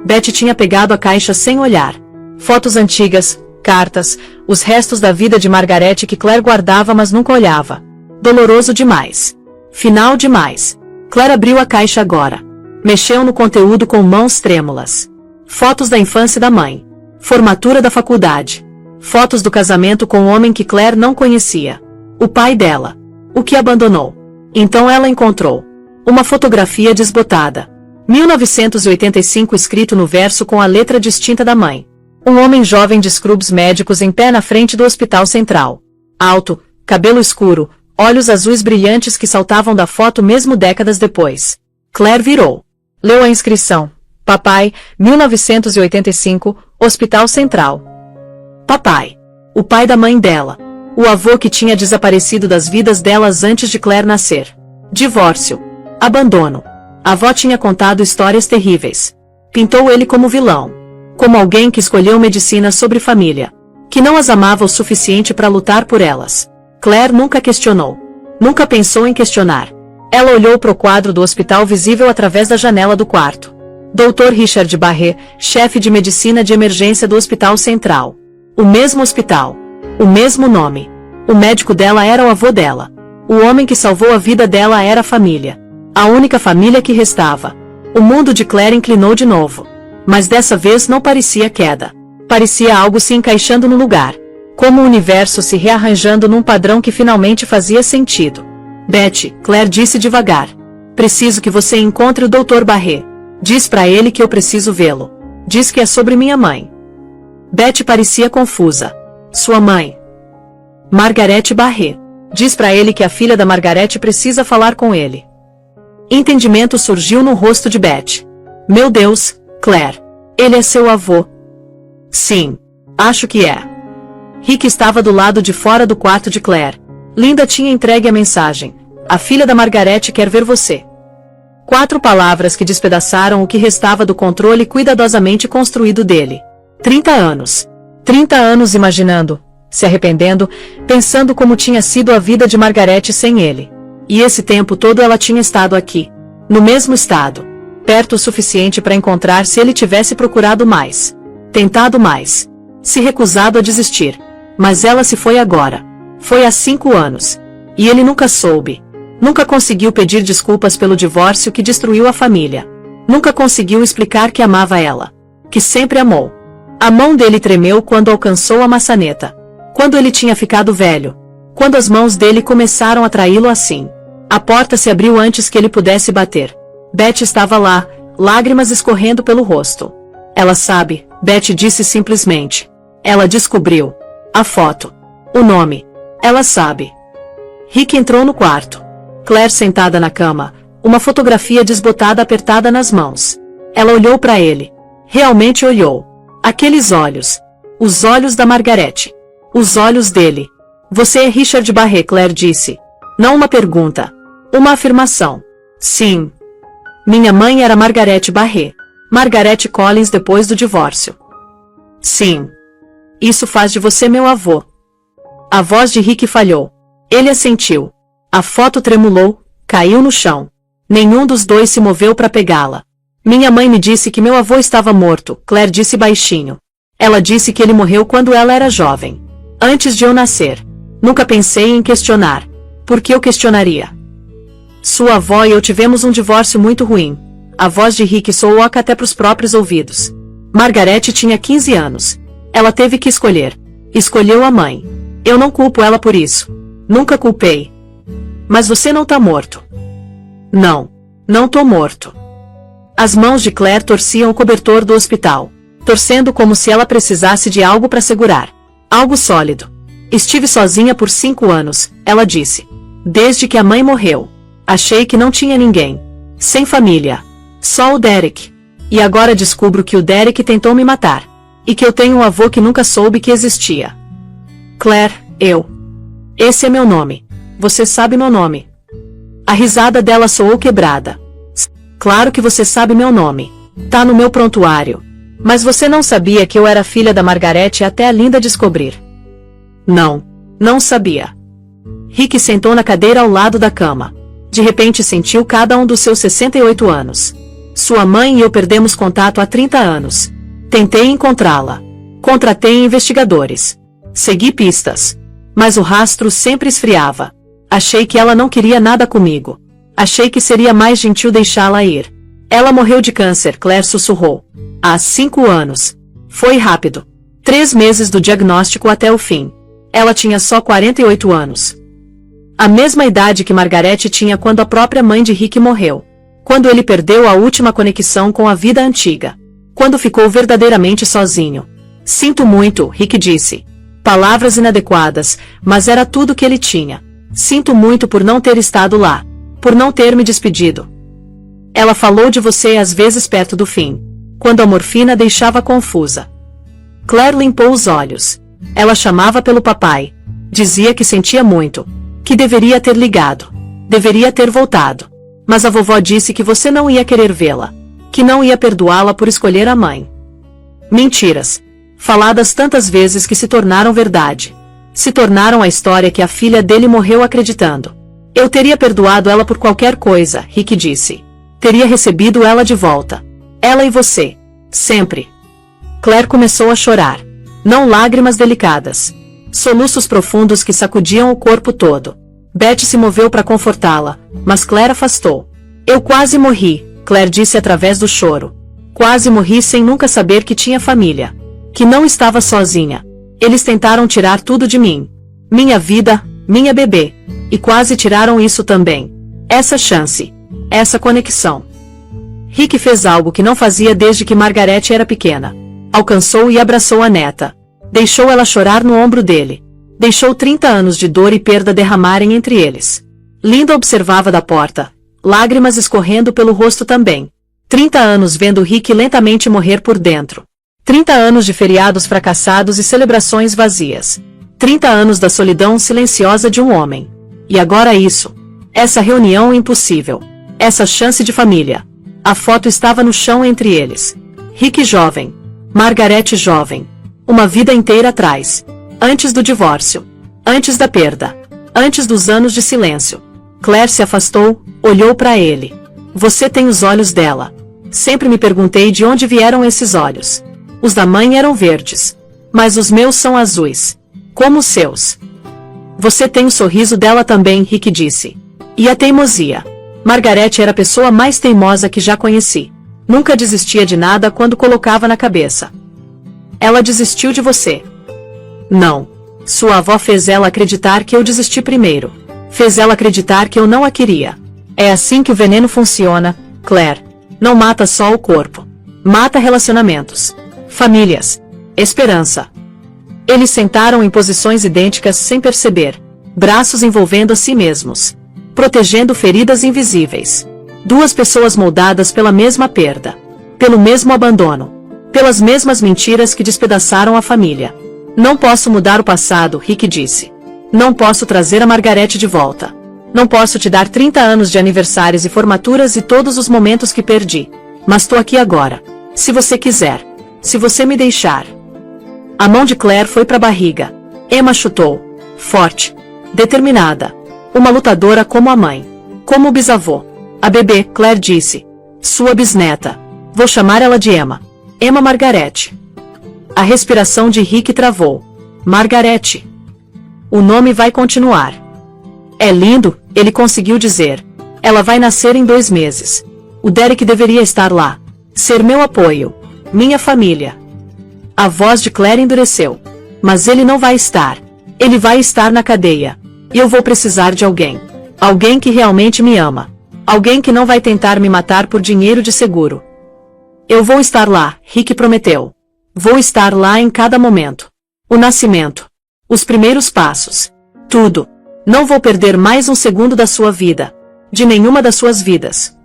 Beth tinha pegado a caixa sem olhar. Fotos antigas, cartas, os restos da vida de Margaret que Claire guardava mas nunca olhava. Doloroso demais. Final demais. Claire abriu a caixa agora. Mexeu no conteúdo com mãos trêmulas. Fotos da infância da mãe. Formatura da faculdade. Fotos do casamento com um homem que Claire não conhecia. O pai dela. O que abandonou. Então ela encontrou uma fotografia desbotada. 1985 escrito no verso com a letra distinta da mãe. Um homem jovem de scrubs médicos em pé na frente do hospital central. Alto, cabelo escuro, olhos azuis brilhantes que saltavam da foto mesmo décadas depois. Claire virou. Leu a inscrição. Papai, 1985, Hospital Central. Papai. O pai da mãe dela. O avô que tinha desaparecido das vidas delas antes de Claire nascer. Divórcio. Abandono. A avó tinha contado histórias terríveis. Pintou ele como vilão. Como alguém que escolheu medicina sobre família. Que não as amava o suficiente para lutar por elas. Claire nunca questionou. Nunca pensou em questionar. Ela olhou para o quadro do hospital visível através da janela do quarto. Dr. Richard Barré, chefe de medicina de emergência do Hospital Central. O mesmo hospital. O mesmo nome. O médico dela era o avô dela. O homem que salvou a vida dela era a família. A única família que restava. O mundo de Claire inclinou de novo. Mas dessa vez não parecia queda. Parecia algo se encaixando no lugar. Como o universo se rearranjando num padrão que finalmente fazia sentido. Beth, Claire disse devagar. Preciso que você encontre o Dr. Barré. Diz pra ele que eu preciso vê-lo. Diz que é sobre minha mãe. Beth parecia confusa. Sua mãe. Margaret Barré. Diz pra ele que a filha da Margaret precisa falar com ele. Entendimento surgiu no rosto de Beth. Meu Deus, Claire. Ele é seu avô. Sim. Acho que é. Rick estava do lado de fora do quarto de Claire. Linda tinha entregue a mensagem. A filha da Margaret quer ver você. 4 palavras que despedaçaram o que restava do controle cuidadosamente construído dele. 30 anos. 30 anos imaginando, se arrependendo, pensando como tinha sido a vida de Margaret sem ele. E esse tempo todo ela tinha estado aqui. No mesmo estado. Perto o suficiente para encontrar se ele tivesse procurado mais. Tentado mais. Se recusado a desistir. Mas ela se foi agora. Foi há 5 anos. E ele nunca soube. Nunca conseguiu pedir desculpas pelo divórcio que destruiu a família. Nunca conseguiu explicar que amava ela. Que sempre amou. A mão dele tremeu quando alcançou a maçaneta. Quando ele tinha ficado velho. Quando as mãos dele começaram a traí-lo assim. A porta se abriu antes que ele pudesse bater. Beth estava lá, lágrimas escorrendo pelo rosto. Ela sabe, Beth disse simplesmente. Ela descobriu. A foto. O nome. Ela sabe. Rick entrou no quarto. Claire sentada na cama, uma fotografia desbotada apertada nas mãos. Ela olhou para ele. Realmente olhou. Aqueles olhos. Os olhos da Margaret. Os olhos dele. Você é Richard Barré, Claire disse. Não uma pergunta. Uma afirmação. Sim. Minha mãe era Margaret Barré. Margaret Collins depois do divórcio. Sim. Isso faz de você meu avô. A voz de Rick falhou. Ele assentiu. A foto tremulou, caiu no chão. Nenhum dos dois se moveu para pegá-la. Minha mãe me disse que meu avô estava morto, Claire disse baixinho. Ela disse que ele morreu quando ela era jovem. Antes de eu nascer. Nunca pensei em questionar. Por que eu questionaria? Sua avó e eu tivemos um divórcio muito ruim. A voz de Rick soou até para os próprios ouvidos. Margaret tinha 15 anos. Ela teve que escolher. Escolheu a mãe. Eu não culpo ela por isso. Nunca culpei. Mas você não tá morto. Não. Não tô morto. As mãos de Claire torciam o cobertor do hospital, torcendo como se ela precisasse de algo para segurar. Algo sólido. Estive sozinha por 5 anos, ela disse. Desde que a mãe morreu. Achei que não tinha ninguém. Sem família. Só o Derek. E agora descubro que o Derek tentou me matar. E que eu tenho um avô que nunca soube que existia. Claire, Esse é meu nome. Você sabe meu nome. A risada dela soou quebrada. Claro que você sabe meu nome. Tá no meu prontuário. Mas você não sabia que eu era filha da Margarete até a Linda descobrir. Não. Não sabia. Rick sentou na cadeira ao lado da cama. De repente sentiu cada um dos seus 68 anos. Sua mãe e eu perdemos contato há 30 anos. Tentei encontrá-la. Contratei investigadores. Segui pistas. Mas o rastro sempre esfriava. Achei que ela não queria nada comigo. Achei que seria mais gentil deixá-la ir. Ela morreu de câncer, Claire sussurrou. Há 5 anos. Foi rápido. 3 meses do diagnóstico até o fim. Ela tinha só 48 anos. A mesma idade que Margarete tinha quando a própria mãe de Rick morreu. Quando ele perdeu a última conexão com a vida antiga. Quando ficou verdadeiramente sozinho. Sinto muito, Rick disse. Palavras inadequadas, mas era tudo que ele tinha. Sinto muito por não ter estado lá. Por não ter me despedido. Ela falou de você às vezes perto do fim. Quando a morfina deixava confusa. Claire limpou os olhos. Ela chamava pelo papai. Dizia que sentia muito. Que deveria ter ligado. Deveria ter voltado. Mas a vovó disse que você não ia querer vê-la. Que não ia perdoá-la por escolher a mãe. Mentiras. Faladas tantas vezes que se tornaram verdade. Se tornaram a história que a filha dele morreu acreditando. Eu teria perdoado ela por qualquer coisa, Rick disse. Teria recebido ela de volta. Ela e você. Sempre. Claire começou a chorar. Não lágrimas delicadas. Soluços profundos que sacudiam o corpo todo. Beth se moveu para confortá-la, mas Claire afastou. Eu quase morri, Claire disse através do choro. Quase morri sem nunca saber que tinha família. Que não estava sozinha. Eles tentaram tirar tudo de mim. Minha vida, minha bebê. E quase tiraram isso também. Essa chance. Essa conexão. Rick fez algo que não fazia desde que Margarete era pequena. Alcançou e abraçou a neta. Deixou ela chorar no ombro dele. Deixou 30 anos de dor e perda derramarem entre eles. Linda observava da porta. Lágrimas escorrendo pelo rosto também. 30 anos vendo Rick lentamente morrer por dentro. 30 anos de feriados fracassados e celebrações vazias. 30 anos da solidão silenciosa de um homem. E agora isso. Essa reunião impossível. Essa chance de família. A foto estava no chão entre eles. Rick jovem. Margarete jovem. Uma vida inteira atrás. Antes do divórcio. Antes da perda. Antes dos anos de silêncio. Claire se afastou, olhou para ele. Você tem os olhos dela. Sempre me perguntei de onde vieram esses olhos. Os da mãe eram verdes. Mas os meus são azuis. Como os seus. Você tem o sorriso dela também, Rick disse. E a teimosia. Margarete era a pessoa mais teimosa que já conheci. Nunca desistia de nada quando colocava na cabeça. Ela desistiu de você. Não. Sua avó fez ela acreditar que eu desisti primeiro. Fez ela acreditar que eu não a queria. É assim que o veneno funciona, Claire. Não mata só o corpo. Mata relacionamentos. Famílias. Esperança. Eles sentaram em posições idênticas sem perceber. Braços envolvendo a si mesmos. Protegendo feridas invisíveis. Duas pessoas moldadas pela mesma perda. Pelo mesmo abandono. Pelas mesmas mentiras que despedaçaram a família. Não posso mudar o passado, Rick disse. Não posso trazer a Margarete de volta. Não posso te dar 30 anos de aniversários e formaturas e todos os momentos que perdi. Mas tô aqui agora. Se você quiser. Se você me deixar. A mão de Claire foi para a barriga. Emma chutou. Forte. Determinada. Uma lutadora como a mãe. Como o bisavô. A bebê, Claire disse. Sua bisneta. Vou chamar ela de Emma. Emma Margarete. A respiração de Rick travou. Margarete. O nome vai continuar. É lindo, ele conseguiu dizer. Ela vai nascer em 2 meses. O Derek deveria estar lá. Ser meu apoio. Minha família. A voz de Claire endureceu. Mas ele não vai estar. Ele vai estar na cadeia. E eu vou precisar de alguém. Alguém que realmente me ama. Alguém que não vai tentar me matar por dinheiro de seguro. Eu vou estar lá, Rick prometeu. Vou estar lá em cada momento. O nascimento. Os primeiros passos. Tudo. Não vou perder mais um segundo da sua vida. De nenhuma das suas vidas.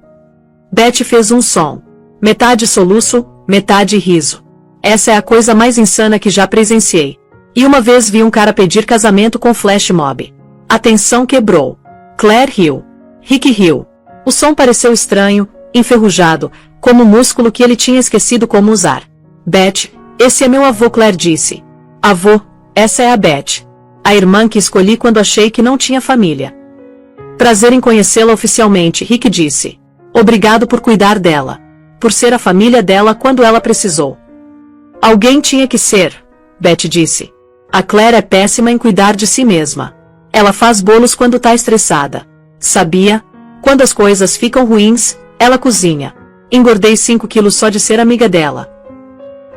Beth fez um som. Metade soluço, metade riso. Essa é a coisa mais insana que já presenciei. E uma vez vi um cara pedir casamento com Flash Mob. A tensão quebrou. Claire riu. Rick riu. O som pareceu estranho, enferrujado, como um músculo que ele tinha esquecido como usar. Beth, esse é meu avô, Claire disse. Avô, essa é a Beth. A irmã que escolhi quando achei que não tinha família. Prazer em conhecê-la oficialmente, Rick disse. Obrigado por cuidar dela. Por ser a família dela quando ela precisou. Alguém tinha que ser, Beth disse. A Claire é péssima em cuidar de si mesma. Ela faz bolos quando tá estressada. Sabia? Quando as coisas ficam ruins, ela cozinha. Engordei 5 quilos só de ser amiga dela.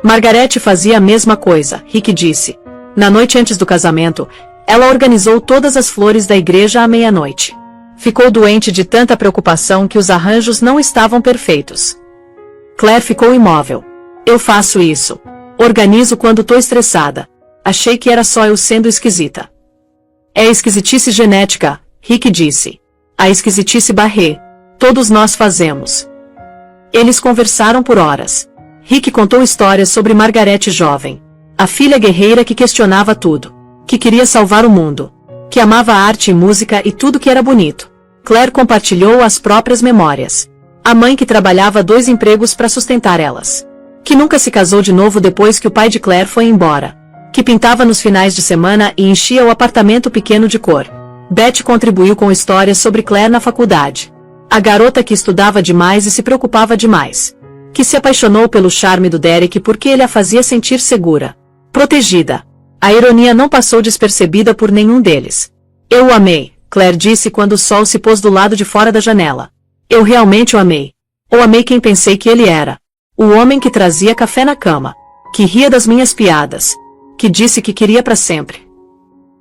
Margarete fazia a mesma coisa, Rick disse. Na noite antes do casamento, ela organizou todas as flores da igreja à meia-noite. Ficou doente de tanta preocupação que os arranjos não estavam perfeitos. Claire ficou imóvel. Eu faço isso. Organizo quando tô estressada. Achei que era só eu sendo esquisita. É esquisitice genética, Rick disse. A esquisitice Barré. Todos nós fazemos. Eles conversaram por horas. Rick contou histórias sobre Margarete jovem. A filha guerreira que questionava tudo. Que queria salvar o mundo. Que amava arte e música e tudo que era bonito. Claire compartilhou as próprias memórias. A mãe que trabalhava 2 empregos para sustentar elas. Que nunca se casou de novo depois que o pai de Claire foi embora. Que pintava nos finais de semana e enchia o apartamento pequeno de cor. Beth contribuiu com histórias sobre Claire na faculdade. A garota que estudava demais e se preocupava demais. Que se apaixonou pelo charme do Derek porque ele a fazia sentir segura. Protegida. A ironia não passou despercebida por nenhum deles. Eu o amei, Claire disse quando o sol se pôs do lado de fora da janela. Eu realmente o amei. Ou amei quem pensei que ele era. O homem que trazia café na cama. Que ria das minhas piadas. Que disse que queria para sempre.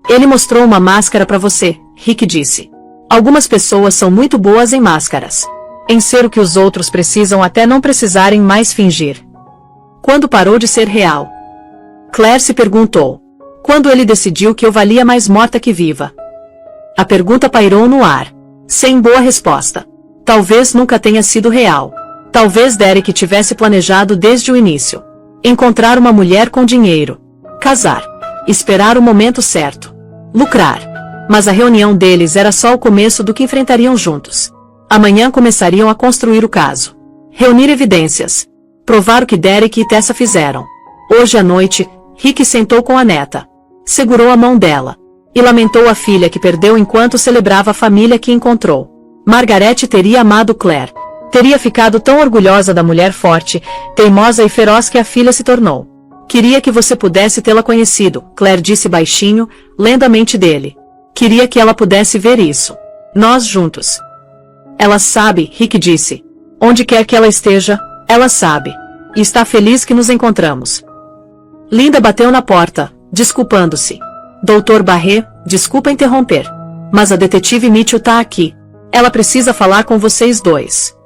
Ele mostrou uma máscara para você, Rick disse. Algumas pessoas são muito boas em máscaras. Em ser o que os outros precisam até não precisarem mais fingir. Quando parou de ser real? Claire se perguntou. Quando ele decidiu que eu valia mais morta que viva? A pergunta pairou no ar. Sem boa resposta. Talvez nunca tenha sido real. Talvez Derek tivesse planejado desde o início. Encontrar uma mulher com dinheiro. Casar. Esperar o momento certo. Lucrar. Mas a reunião deles era só o começo do que enfrentariam juntos. Amanhã começariam a construir o caso. Reunir evidências. Provar o que Derek e Tessa fizeram. Hoje à noite, Rick sentou com a neta. Segurou a mão dela. E lamentou a filha que perdeu enquanto celebrava a família que encontrou. Margarete teria amado Claire. Teria ficado tão orgulhosa da mulher forte, teimosa e feroz que a filha se tornou. Queria que você pudesse tê-la conhecido, Claire disse baixinho, lendo a mente dele. Queria que ela pudesse ver isso. Nós juntos. Ela sabe, Rick disse. Onde quer que ela esteja, ela sabe. E está feliz que nos encontramos. Linda bateu na porta, desculpando-se. Doutor Barré, desculpa interromper. Mas a detetive Mitchell tá aqui. Ela precisa falar com vocês dois.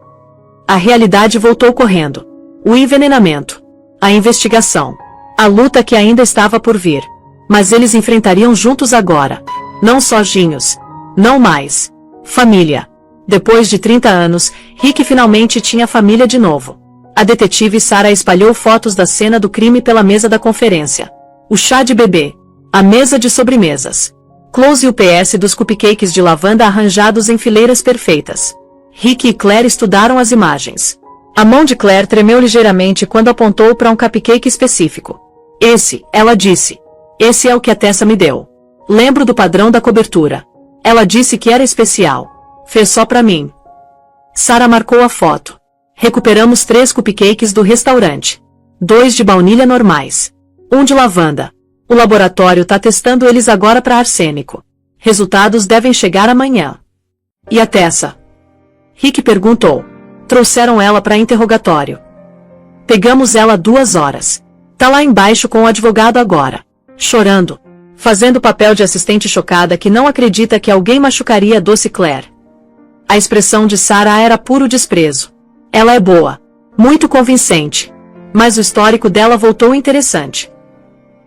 A realidade voltou correndo. O envenenamento. A investigação. A luta que ainda estava por vir. Mas eles enfrentariam juntos agora. Não sozinhos. Não mais. Família. Depois de 30 anos, Rick finalmente tinha família de novo. A detetive Sarah espalhou fotos da cena do crime pela mesa da conferência. O chá de bebê. A mesa de sobremesas. Close e o PS dos cupcakes de lavanda arranjados em fileiras perfeitas. Rick e Claire estudaram as imagens. A mão de Claire tremeu ligeiramente quando apontou para um cupcake específico. Esse, ela disse. Esse é o que a Tessa me deu. Lembro do padrão da cobertura. Ela disse que era especial. Fez só pra mim. Sarah marcou a foto. Recuperamos 3 cupcakes do restaurante. 2 de baunilha normais. 1 de lavanda. O laboratório tá testando eles agora para arsênico. Resultados devem chegar amanhã. E a Tessa? Rick perguntou. Trouxeram ela para interrogatório. Pegamos ela 2 horas. Tá lá embaixo com o advogado agora. Chorando. Fazendo papel de assistente chocada que não acredita que alguém machucaria a doce Claire. A expressão de Sarah era puro desprezo. Ela é boa. Muito convincente. Mas o histórico dela voltou interessante.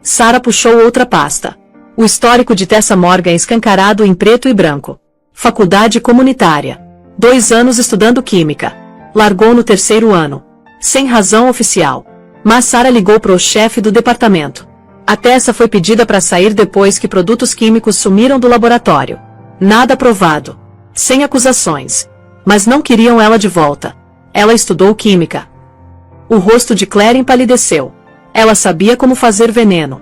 Sarah puxou outra pasta. O histórico de Tessa Morgan escancarado em preto e branco. Faculdade comunitária. 2 anos estudando química. Largou no 3º ano. Sem razão oficial. Mas Sarah ligou para o chefe do departamento. A Tessa foi pedida para sair depois que produtos químicos sumiram do laboratório. Nada provado. Sem acusações. Mas não queriam ela de volta. Ela estudou química. O rosto de Claire empalideceu. Ela sabia como fazer veneno.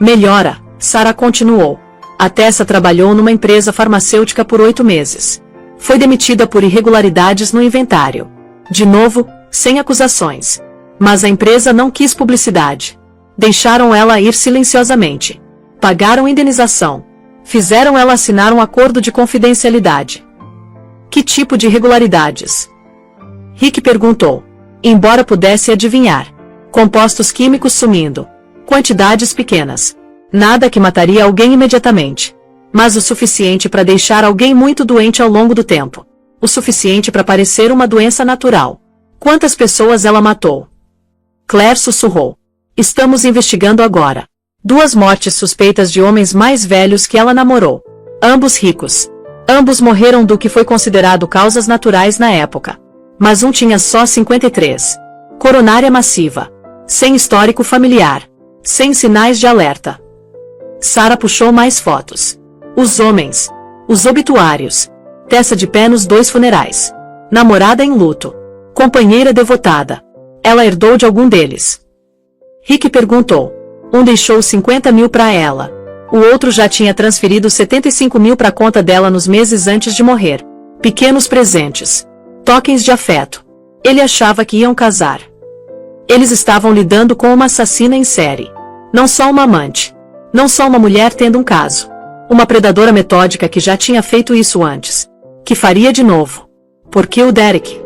Melhora, Sarah continuou. A Tessa trabalhou numa empresa farmacêutica por 8 meses. Foi demitida por irregularidades no inventário. De novo, sem acusações. Mas a empresa não quis publicidade. Deixaram ela ir silenciosamente. Pagaram indenização. Fizeram ela assinar um acordo de confidencialidade. Que tipo de irregularidades? Rick perguntou. Embora pudesse adivinhar. Compostos químicos sumindo. Quantidades pequenas. Nada que mataria alguém imediatamente. Mas o suficiente para deixar alguém muito doente ao longo do tempo. O suficiente para parecer uma doença natural. Quantas pessoas ela matou? Claire sussurrou. Estamos investigando agora. 2 mortes suspeitas de homens mais velhos que ela namorou. Ambos ricos. Ambos morreram do que foi considerado causas naturais na época. Mas um tinha só 53. Coronária massiva. Sem histórico familiar. Sem sinais de alerta. Sarah puxou mais fotos. Os homens. Os obituários. Tessa de pé nos 2 funerais. Namorada em luto. Companheira devotada. Ela herdou de algum deles. Rick perguntou. Um deixou 50 mil para ela. O outro já tinha transferido 75 mil para a conta dela nos meses antes de morrer. Pequenos presentes. Tokens de afeto. Ele achava que iam casar. Eles estavam lidando com uma assassina em série. Não só uma amante. Não só uma mulher tendo um caso. Uma predadora metódica que já tinha feito isso antes. Que faria de novo. Por que o Derek?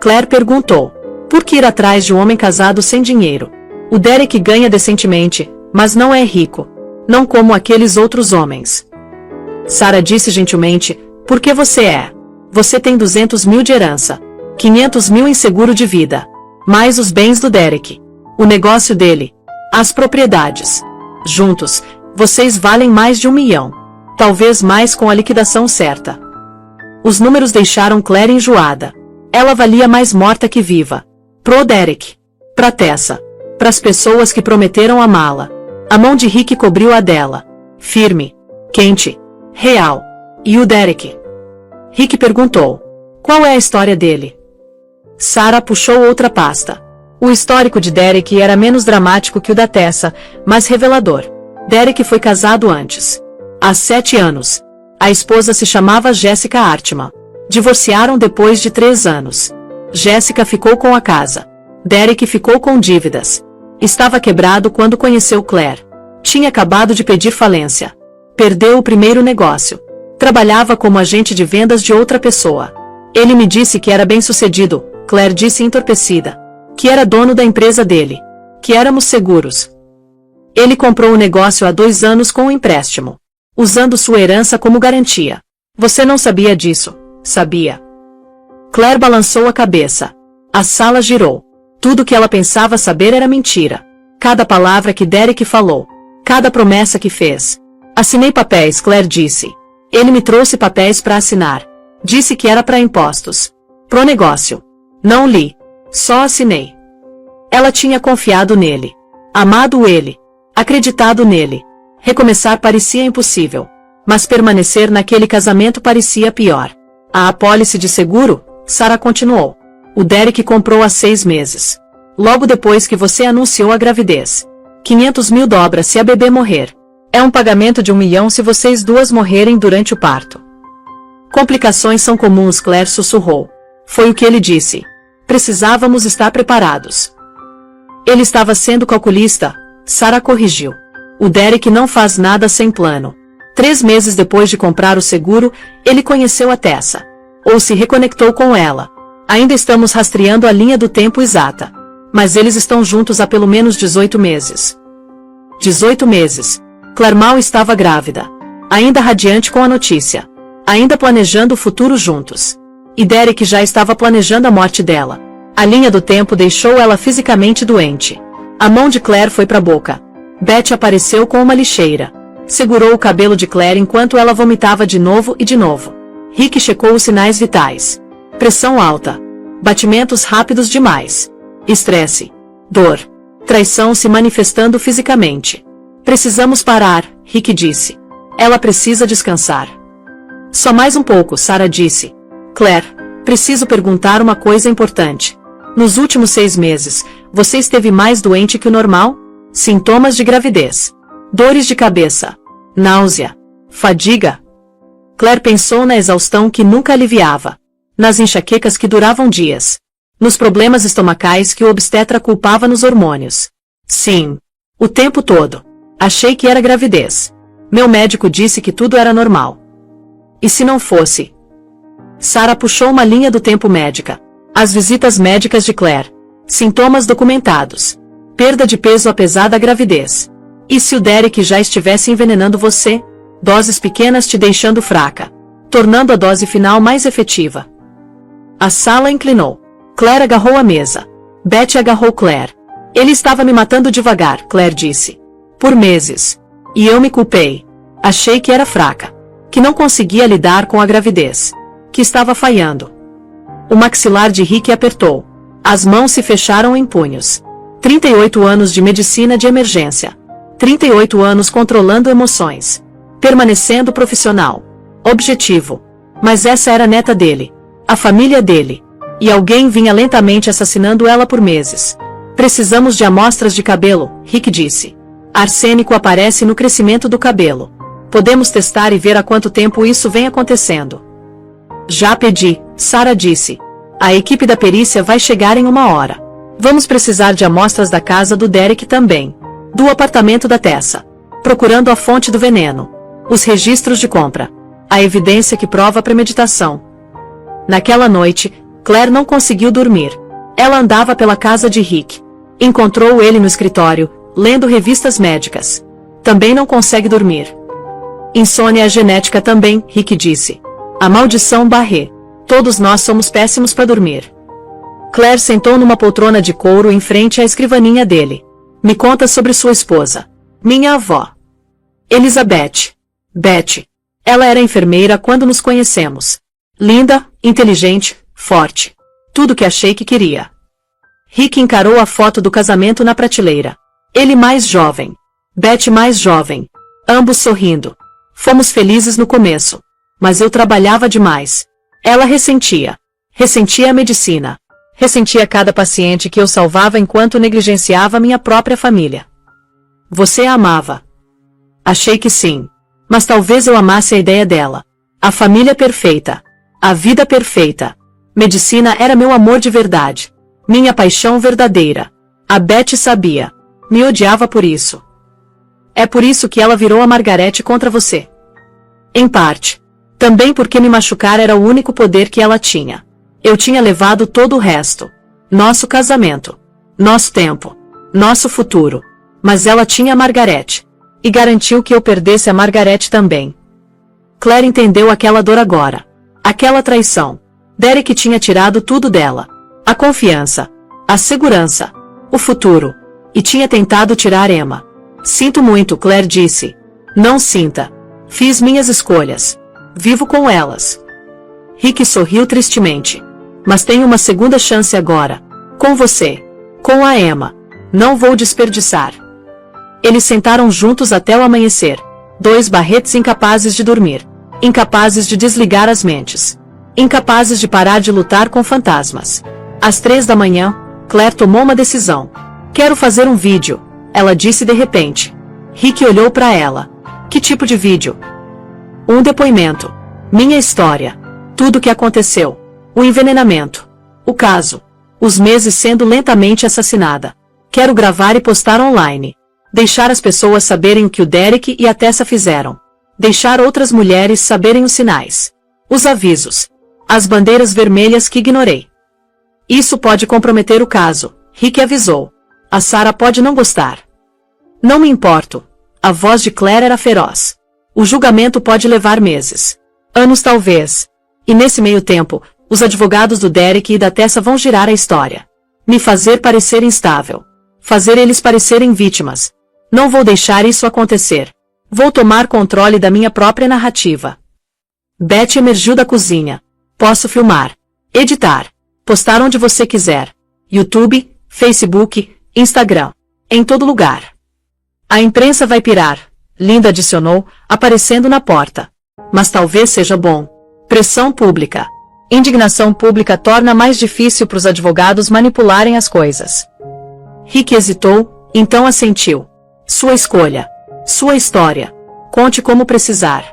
Claire perguntou. Por que ir atrás de um homem casado sem dinheiro? O Derek ganha decentemente, mas não é rico. Não como aqueles outros homens. Sarah disse gentilmente, por que você é? Você tem 200 mil de herança. 500 mil em seguro de vida. Mais os bens do Derek. O negócio dele. As propriedades. Juntos, vocês valem mais de 1 milhão. Talvez mais com a liquidação certa. Os números deixaram Claire enjoada. Ela valia mais morta que viva. Pro Derek. Pra Tessa. Pras pessoas que prometeram amá-la. A mão de Rick cobriu a dela. Firme. Quente. Real. E o Derek? Rick perguntou. Qual é a história dele? Sarah puxou outra pasta. O histórico de Derek era menos dramático que o da Tessa, mas revelador. Derek foi casado antes. Há 7 anos. A esposa se chamava Jessica Artman. Divorciaram depois de 3 anos. Jessica ficou com a casa. Derek ficou com dívidas. Estava quebrado quando conheceu Claire. Tinha acabado de pedir falência. Perdeu o primeiro negócio. Trabalhava como agente de vendas de outra pessoa. Ele me disse que era bem-sucedido, Claire disse entorpecida. Que era dono da empresa dele. Que éramos seguros. Ele comprou o negócio há 2 anos com um empréstimo. Usando sua herança como garantia. Você não sabia disso, sabia? Claire balançou a cabeça. A sala girou. Tudo que ela pensava saber era mentira. Cada palavra que Derek falou. Cada promessa que fez. Assinei papéis, Claire disse. Ele me trouxe papéis para assinar. Disse que era para impostos. Pro negócio. Não li. Só assinei. Ela tinha confiado nele. Amado ele. Acreditado nele. Recomeçar parecia impossível. Mas permanecer naquele casamento parecia pior. A apólice de seguro? Sarah continuou. O Derek comprou há 6 meses. Logo depois que você anunciou a gravidez. 500 mil dobras se a bebê morrer. É um pagamento de 1 milhão se vocês 2 morrerem durante o parto. Complicações são comuns, Claire sussurrou. Foi o que ele disse. Precisávamos estar preparados. Ele estava sendo calculista, Sarah corrigiu. O Derek não faz nada sem plano. 3 meses depois de comprar o seguro, ele conheceu a Tessa. Ou se reconectou com ela. Ainda estamos rastreando a linha do tempo exata. Mas eles estão juntos há pelo menos 18 meses. 18 meses. Claire mal estava grávida. Ainda radiante com a notícia. ainda planejando o futuro juntos. E Derek já estava planejando a morte dela. A linha do tempo deixou ela fisicamente doente. A mão de Claire foi para a boca. Beth apareceu com uma lixeira. Segurou o cabelo de Claire enquanto ela vomitava de novo e de novo. Rick checou os sinais vitais. Pressão alta. Batimentos rápidos demais. Estresse. Dor. Traição se manifestando fisicamente. Precisamos parar, Rick disse. Ela precisa descansar. Só mais um pouco, Sarah disse. Claire, preciso perguntar uma coisa importante. Nos últimos 6 meses, você esteve mais doente que o normal? Sintomas de gravidez. Dores de cabeça. Náusea. Fadiga. Claire pensou na exaustão que nunca aliviava. Nas enxaquecas que duravam dias. Nos problemas estomacais que o obstetra culpava nos hormônios. Sim. O tempo todo. Achei que era gravidez. Meu médico disse que tudo era normal. E se não fosse? Sarah puxou uma linha do tempo médica. As visitas médicas de Claire. Sintomas documentados. Perda de peso apesar da gravidez. E se o Derek já estivesse envenenando você? Doses pequenas te deixando fraca. Tornando a dose final mais efetiva. A sala inclinou. Claire agarrou a mesa. Beth agarrou Claire. Ele estava me matando devagar, Claire disse. Por meses. E eu me culpei. Achei que era fraca. Que não conseguia lidar com a gravidez. Que estava falhando. O maxilar de Rick apertou. As mãos se fecharam em punhos. 38 anos de medicina de emergência. 38 anos controlando emoções. Permanecendo profissional. Objetivo. Mas essa era a neta dele. A família dele. E alguém vinha lentamente assassinando ela por meses. Precisamos de amostras de cabelo, Rick disse. Arsênico aparece no crescimento do cabelo. Podemos testar e ver há quanto tempo isso vem acontecendo. Já pedi, Sarah disse. A equipe da perícia vai chegar em 1 hora. Vamos precisar de amostras da casa do Derek também. Do apartamento da Tessa. Procurando a fonte do veneno. Os registros de compra. A evidência que prova a premeditação. Naquela noite, Claire não conseguiu dormir. Ela andava pela casa de Rick. Encontrou ele no escritório, lendo revistas médicas. Também não consegue dormir. Insônia genética também, Rick disse. A maldição Barré. Todos nós somos péssimos para dormir. Claire sentou numa poltrona de couro em frente à escrivaninha dele. Me conta sobre sua esposa. Minha avó. Elizabeth. Beth. Ela era enfermeira quando nos conhecemos. Linda, inteligente, forte. Tudo que achei que queria. Rick encarou a foto do casamento na prateleira. Ele mais jovem. Beth mais jovem. Ambos sorrindo. Fomos felizes no começo. Mas eu trabalhava demais. Ela ressentia. Ressentia a medicina. Ressentia cada paciente que eu salvava enquanto negligenciava minha própria família. Você a amava. Achei que sim. Mas talvez eu amasse a ideia dela. A família perfeita. A vida perfeita. Medicina era meu amor de verdade. Minha paixão verdadeira. A Beth sabia. Me odiava por isso. É por isso que ela virou a Margarete contra você. Em parte. Também porque me machucar era o único poder que ela tinha. Eu tinha levado todo o resto. Nosso casamento. Nosso tempo. Nosso futuro. Mas ela tinha a Margarete. E garantiu que eu perdesse a Margarete também. Claire entendeu aquela dor agora. Aquela traição. Derek tinha tirado tudo dela. A confiança. A segurança. O futuro. E tinha tentado tirar Emma. Sinto muito, Claire disse. Não sinta. Fiz minhas escolhas. Vivo com elas. Rick sorriu tristemente. Mas tenho uma segunda chance agora. Com você. Com a Emma. Não vou desperdiçar. Eles sentaram juntos até o amanhecer. 2 barretes incapazes de dormir. Incapazes de desligar as mentes. Incapazes de parar de lutar com fantasmas. Às 3 da manhã, Claire tomou uma decisão. Quero fazer um vídeo, ela disse de repente. Rick olhou para ela. Que tipo de vídeo? Um depoimento. Minha história. Tudo o que aconteceu. O envenenamento. O caso. Os meses sendo lentamente assassinada. Quero gravar e postar online. Deixar as pessoas saberem o que o Derek e a Tessa fizeram. Deixar outras mulheres saberem os sinais. Os avisos. As bandeiras vermelhas que ignorei. Isso pode comprometer o caso, Rick avisou. A Sarah pode não gostar. Não me importo. A voz de Claire era feroz. O julgamento pode levar meses. Anos talvez. E nesse meio tempo, os advogados do Derek e da Tessa vão girar a história. Me fazer parecer instável. Fazer eles parecerem vítimas. Não vou deixar isso acontecer. Vou tomar controle da minha própria narrativa. Beth emergiu da cozinha. Posso filmar. Editar. Postar onde você quiser. YouTube, Facebook, Instagram. Em todo lugar. A imprensa vai pirar. Linda adicionou, aparecendo na porta. Mas talvez seja bom. Pressão pública. Indignação pública torna mais difícil para os advogados manipularem as coisas. Rick hesitou, então assentiu. Sua escolha. Sua história. Conte como precisar.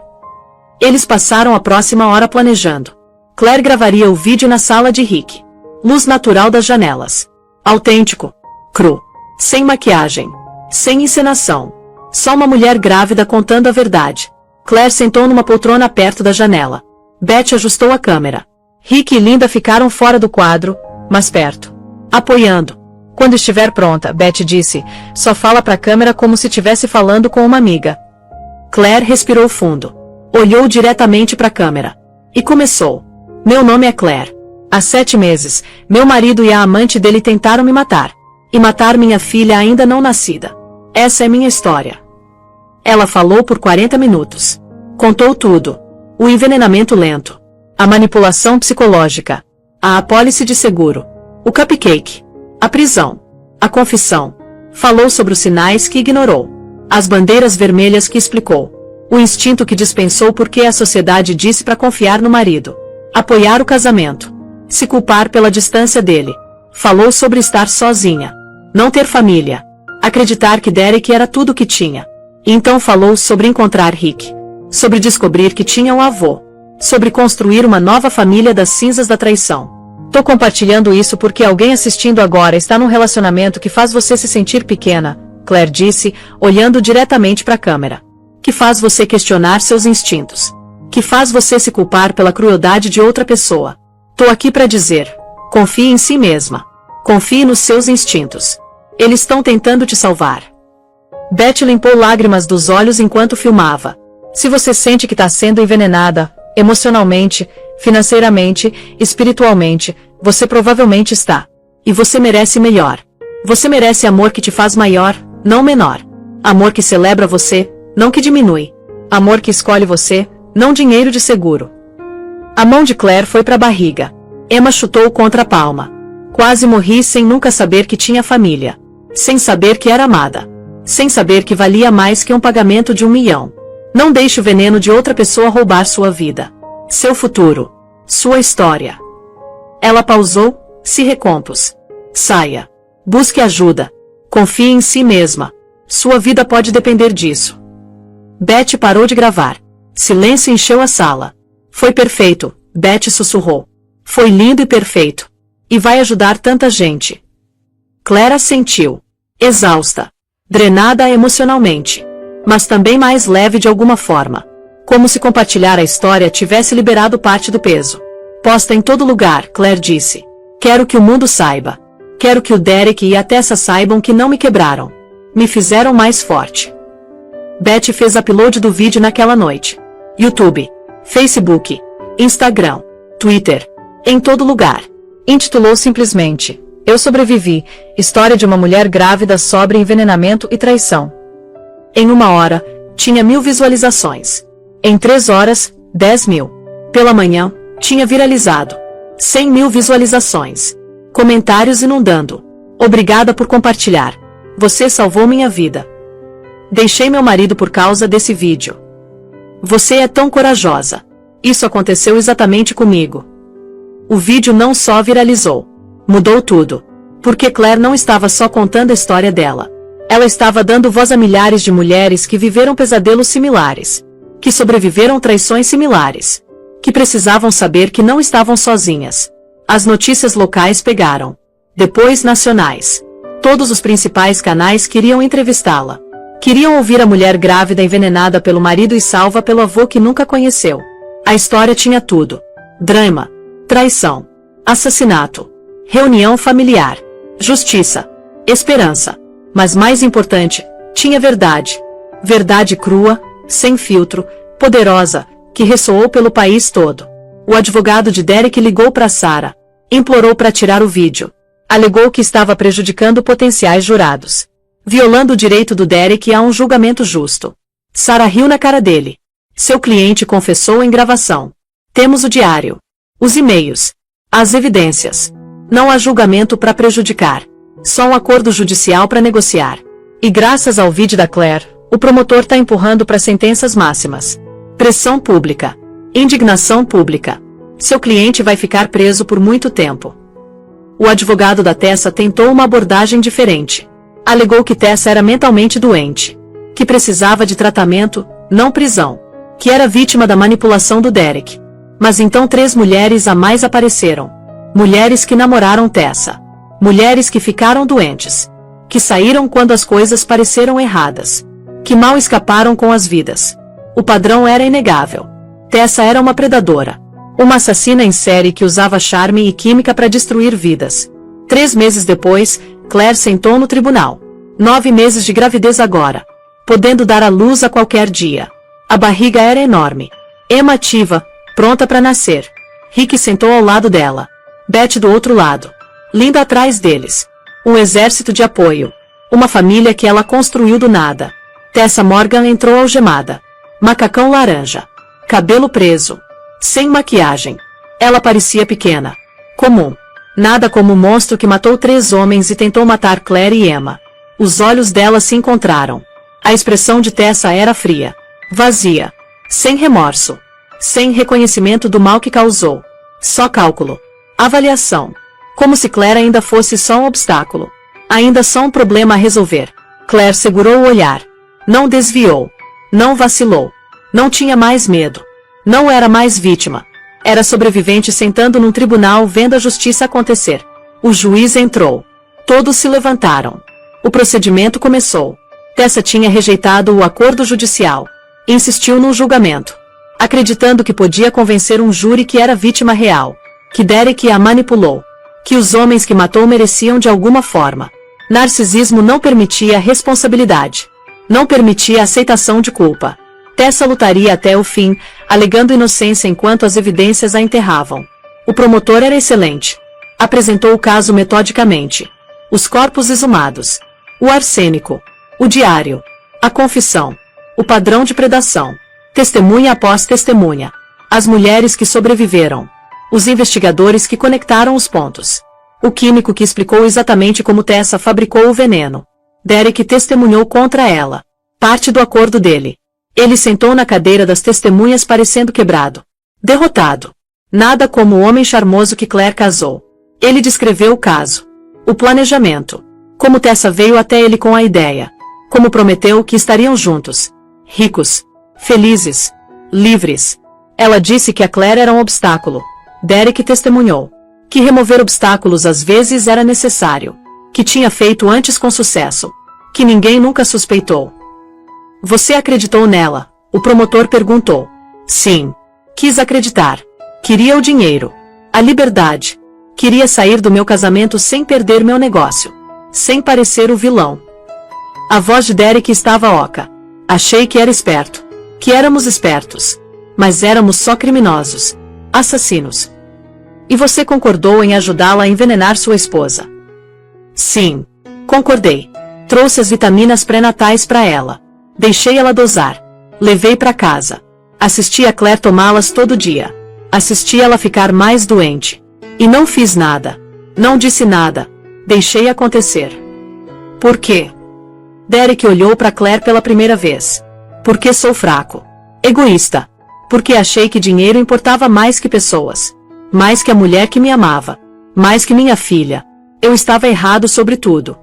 Eles passaram a próxima hora planejando. Claire gravaria o vídeo na sala de Rick. Luz natural das janelas. Autêntico. Cru. Sem maquiagem. Sem encenação. Só uma mulher grávida contando a verdade. Claire sentou numa poltrona perto da janela. Beth ajustou a câmera. Rick e Linda ficaram fora do quadro, mas perto. Apoiando. Quando estiver pronta, Beth disse, só fala para a câmera como se estivesse falando com uma amiga. Claire respirou fundo. Olhou diretamente para a câmera. E começou. Meu nome é Claire. Há 7 meses, meu marido e a amante dele tentaram me matar. E matar minha filha ainda não nascida. Essa é minha história. Ela falou por 40 minutos. Contou tudo. O envenenamento lento. A manipulação psicológica. A apólice de seguro. O cupcake. A prisão. A confissão. Falou sobre os sinais que ignorou. As bandeiras vermelhas que explicou. O instinto que dispensou porque a sociedade disse para confiar no marido. Apoiar o casamento. Se culpar pela distância dele. Falou sobre estar sozinha. Não ter família. Acreditar que Derek era tudo o que tinha. E então falou sobre encontrar Rick. Sobre descobrir que tinha um avô. Sobre construir uma nova família das cinzas da traição. Tô compartilhando isso porque alguém assistindo agora está num relacionamento que faz você se sentir pequena, Claire disse, olhando diretamente para a câmera. Que faz você questionar seus instintos. Que faz você se culpar pela crueldade de outra pessoa. Tô aqui para dizer, confie em si mesma. Confie nos seus instintos. Eles estão tentando te salvar. Beth limpou lágrimas dos olhos enquanto filmava. Se você sente que está sendo envenenada, emocionalmente, financeiramente, espiritualmente, você provavelmente está. E você merece melhor. Você merece amor que te faz maior, não menor. Amor que celebra você, não que diminui. Amor que escolhe você, não dinheiro de seguro. A mão de Claire foi para a barriga. Emma chutou contra a palma. Quase morri sem nunca saber que tinha família. Sem saber que era amada. Sem saber que valia mais que um pagamento de 1 milhão. Não deixe o veneno de outra pessoa roubar sua vida. Seu futuro. Sua história. Ela pausou, se recompôs. Saia. Busque ajuda. Confie em si mesma. Sua vida pode depender disso. Beth parou de gravar. Silêncio encheu a sala. Foi perfeito, Beth sussurrou. Foi lindo e perfeito. E vai ajudar tanta gente. Claire assentiu. Exausta. Drenada emocionalmente. Mas também mais leve de alguma forma. Como se compartilhar a história tivesse liberado parte do peso. Posta em todo lugar, Claire disse. Quero que o mundo saiba. Quero que o Derek e a Tessa saibam que não me quebraram. Me fizeram mais forte. Beth fez upload do vídeo naquela noite. YouTube, Facebook, Instagram, Twitter. Em todo lugar. Intitulou simplesmente, Eu sobrevivi, história de uma mulher grávida sobre envenenamento e traição. Em 1 hora, tinha 1000 visualizações. Em 3 horas, 10.000. Pela manhã, tinha viralizado. 100.000 visualizações. Comentários inundando. Obrigada por compartilhar. Você salvou minha vida. Deixei meu marido por causa desse vídeo. Você é tão corajosa. Isso aconteceu exatamente comigo. O vídeo não só viralizou. Mudou tudo. Porque Claire não estava só contando a história dela. Ela estava dando voz a milhares de mulheres que viveram pesadelos similares. Que sobreviveram traições similares. Que precisavam saber que não estavam sozinhas. As notícias locais pegaram. Depois nacionais. Todos os principais canais queriam entrevistá-la. Queriam ouvir a mulher grávida envenenada pelo marido e salva pelo avô que nunca conheceu. A história tinha tudo. Drama. Traição. Assassinato. Reunião familiar. Justiça. Esperança. Mas mais importante, tinha verdade. Verdade crua, sem filtro, poderosa, que ressoou pelo país todo. O advogado de Derek ligou para Sarah, implorou para tirar o vídeo. Alegou que estava prejudicando potenciais jurados, violando o direito do Derek a um julgamento justo. Sarah riu na cara dele. Seu cliente confessou em gravação. Temos o diário, os e-mails, as evidências. Não há julgamento para prejudicar. Só um acordo judicial para negociar. E graças ao vídeo da Claire, o promotor está empurrando para sentenças máximas. Pressão pública. Indignação pública. Seu cliente vai ficar preso por muito tempo. O advogado da Tessa tentou uma abordagem diferente. Alegou que Tessa era mentalmente doente, que precisava de tratamento, não prisão, que era vítima da manipulação do Derek. Mas então 3 mulheres a mais apareceram. Mulheres que namoraram Tessa. Mulheres que ficaram doentes. Que saíram quando as coisas pareceram erradas. Que mal escaparam com as vidas. O padrão era inegável. Tessa era uma predadora. Uma assassina em série que usava charme e química para destruir vidas. 3 meses depois, Claire sentou no tribunal. 9 meses de gravidez agora. Podendo dar à luz a qualquer dia. A barriga era enorme. Emma ativa, pronta para nascer. Rick sentou ao lado dela. Beth do outro lado. Linda atrás deles. Um exército de apoio. Uma família que ela construiu do nada. Tessa Morgan entrou algemada. Macacão laranja. Cabelo preso. Sem maquiagem. Ela parecia pequena. Comum. Nada como o monstro que matou 3 homens e tentou matar Claire e Emma. Os olhos dela se encontraram. A expressão de Tessa era fria. Vazia. Sem remorso. Sem reconhecimento do mal que causou. Só cálculo. Avaliação. Como se Claire ainda fosse só um obstáculo. Ainda só um problema a resolver. Claire segurou o olhar. Não desviou. Não vacilou. Não tinha mais medo. Não era mais vítima. Era sobrevivente sentando num tribunal vendo a justiça acontecer. O juiz entrou. Todos se levantaram. O procedimento começou. Tessa tinha rejeitado o acordo judicial. Insistiu num julgamento. Acreditando que podia convencer um júri que era vítima real. Que Derek a manipulou. Que os homens que matou mereciam de alguma forma. Narcisismo não permitia responsabilidade. Não permitia aceitação de culpa. Tessa lutaria até o fim, alegando inocência enquanto as evidências a enterravam. O promotor era excelente. Apresentou o caso metodicamente. Os corpos exumados. O arsênico. O diário. A confissão. O padrão de predação. Testemunha após testemunha. As mulheres que sobreviveram. Os investigadores que conectaram os pontos. O químico que explicou exatamente como Tessa fabricou o veneno. Derek testemunhou contra ela. Parte do acordo dele. Ele sentou na cadeira das testemunhas parecendo quebrado. Derrotado. Nada como o homem charmoso que Claire casou. Ele descreveu o caso. O planejamento. Como Tessa veio até ele com a ideia. Como prometeu que estariam juntos. Ricos. Felizes. Livres. Ela disse que a Claire era um obstáculo. Derek testemunhou. Que remover obstáculos às vezes era necessário. Que tinha feito antes com sucesso. Que ninguém nunca suspeitou. Você acreditou nela? O promotor perguntou. Sim. Quis acreditar. Queria o dinheiro. A liberdade. Queria sair do meu casamento sem perder meu negócio. Sem parecer o vilão. A voz de Derek estava oca. Achei que era esperto. Que éramos espertos. Mas éramos só criminosos. Assassinos. E você concordou em ajudá-la a envenenar sua esposa? Sim. Concordei. Trouxe as vitaminas pré-natais para ela. Deixei ela dosar. Levei para casa. Assisti a Claire tomá-las todo dia. Assisti ela ficar mais doente. E não fiz nada. Não disse nada. Deixei acontecer. Por quê? Derek olhou para Claire pela primeira vez. Porque sou fraco. Egoísta. Porque achei que dinheiro importava mais que pessoas. Mais que a mulher que me amava. Mais que minha filha. Eu estava errado sobre tudo.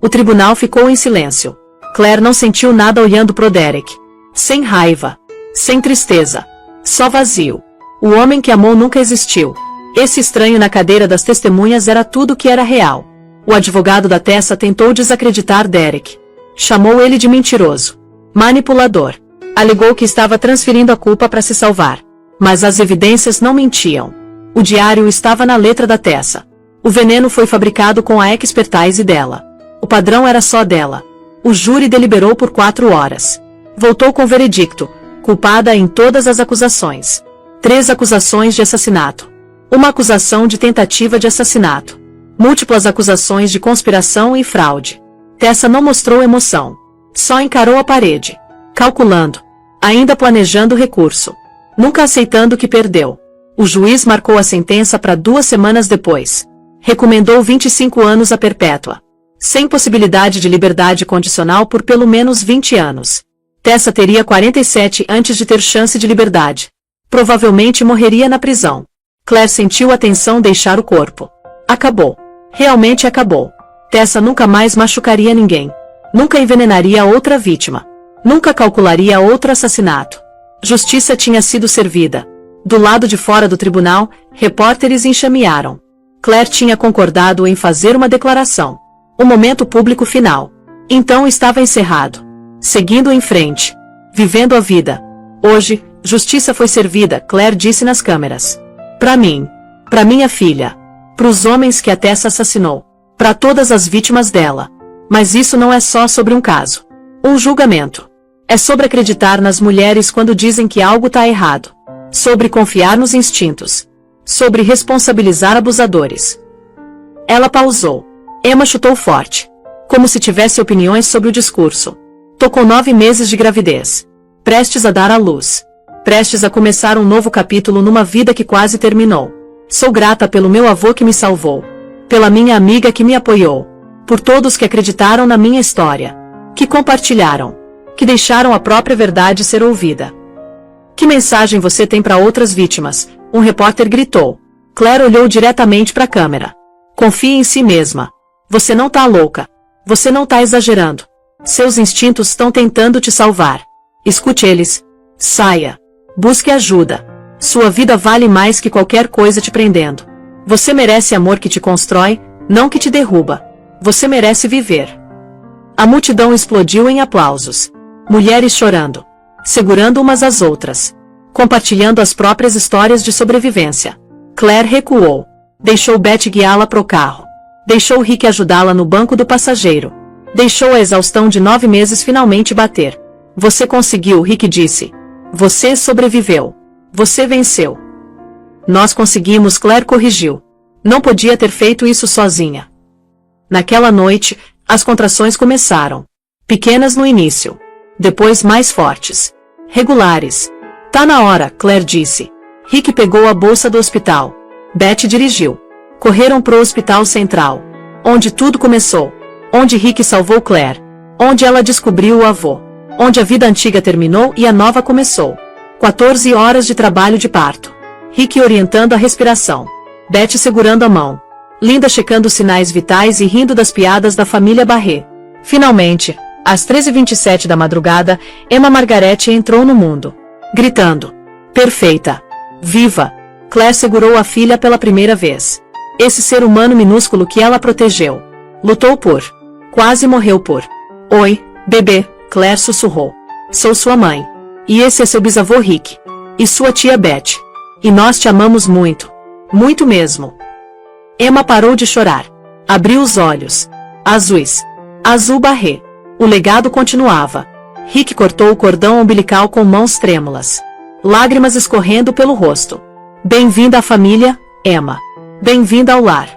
O tribunal ficou em silêncio. Claire não sentiu nada olhando pro Derek. Sem raiva. Sem tristeza. Só vazio. O homem que amou nunca existiu. Esse estranho na cadeira das testemunhas era tudo que era real. O advogado da Tessa tentou desacreditar Derek. Chamou ele de mentiroso. Manipulador. Alegou que estava transferindo a culpa para se salvar. Mas as evidências não mentiam. O diário estava na letra da Tessa. O veneno foi fabricado com a expertise dela. O padrão era só dela. O júri deliberou por 4 horas. Voltou com veredicto, culpada em todas as acusações. 3 acusações de assassinato. Uma acusação de tentativa de assassinato. Múltiplas acusações de conspiração e fraude. Tessa não mostrou emoção. Só encarou a parede. Calculando. Ainda planejando o recurso. Nunca aceitando que perdeu. O juiz marcou a sentença para 2 semanas depois. Recomendou 25 anos a perpétua. Sem possibilidade de liberdade condicional por pelo menos 20 anos. Tessa teria 47 antes de ter chance de liberdade. Provavelmente morreria na prisão. Claire sentiu a tensão deixar o corpo. Acabou. Realmente acabou. Tessa nunca mais machucaria ninguém. Nunca envenenaria outra vítima. Nunca calcularia outro assassinato. Justiça tinha sido servida. Do lado de fora do tribunal, repórteres enxamearam. Claire tinha concordado em fazer uma declaração. O momento público final. Então estava encerrado. Seguindo em frente. Vivendo a vida. Hoje, justiça foi servida, Claire disse nas câmeras. Para mim. Para minha filha. Para os homens que a Tessa assassinou. Para todas as vítimas dela. Mas isso não é só sobre um caso. Um julgamento. É sobre acreditar nas mulheres quando dizem que algo tá errado. Sobre confiar nos instintos. Sobre responsabilizar abusadores. Ela pausou. Emma chutou forte. Como se tivesse opiniões sobre o discurso. Tô com 9 meses de gravidez. Prestes a dar à luz. Prestes a começar um novo capítulo numa vida que quase terminou. Sou grata pelo meu avô que me salvou. Pela minha amiga que me apoiou. Por todos que acreditaram na minha história. Que compartilharam. Que deixaram a própria verdade ser ouvida. Que mensagem você tem para outras vítimas? Um repórter gritou. Claire olhou diretamente para a câmera. Confie em si mesma. Você não tá louca. Você não tá exagerando. Seus instintos estão tentando te salvar. Escute eles. Saia. Busque ajuda. Sua vida vale mais que qualquer coisa te prendendo. Você merece amor que te constrói, não que te derruba. Você merece viver. A multidão explodiu em aplausos. Mulheres chorando. Segurando umas às outras. Compartilhando as próprias histórias de sobrevivência. Claire recuou. Deixou Beth guiá-la pro carro. Deixou Rick ajudá-la no banco do passageiro. Deixou a exaustão de 9 meses finalmente bater. Você conseguiu, Rick disse. Você sobreviveu. Você venceu. Nós conseguimos, Claire corrigiu. Não podia ter feito isso sozinha. Naquela noite, as contrações começaram. Pequenas no início. Depois mais fortes. Regulares. Tá na hora, Claire disse. Rick pegou a bolsa do hospital. Beth dirigiu. Correram pro hospital central. Onde tudo começou. Onde Rick salvou Claire. Onde ela descobriu o avô. Onde a vida antiga terminou e a nova começou. 14 horas de trabalho de parto. Rick orientando a respiração. Beth segurando a mão. Linda checando os sinais vitais e rindo das piadas da família Barré. Finalmente, às 13h27 da madrugada, Emma Margarete entrou no mundo. Gritando. Perfeita. Viva. Claire segurou a filha pela primeira vez. Esse ser humano minúsculo que ela protegeu. Lutou por. Quase morreu por. Oi, bebê, Claire sussurrou. Sou sua mãe. E esse é seu bisavô Rick. E sua tia Beth. E nós te amamos muito. Muito mesmo. Emma parou de chorar. Abriu os olhos. Azuis. Azul Barré. O legado continuava. Rick cortou o cordão umbilical com mãos trêmulas. Lágrimas escorrendo pelo rosto. Bem-vinda à família, Emma. Bem-vinda ao lar.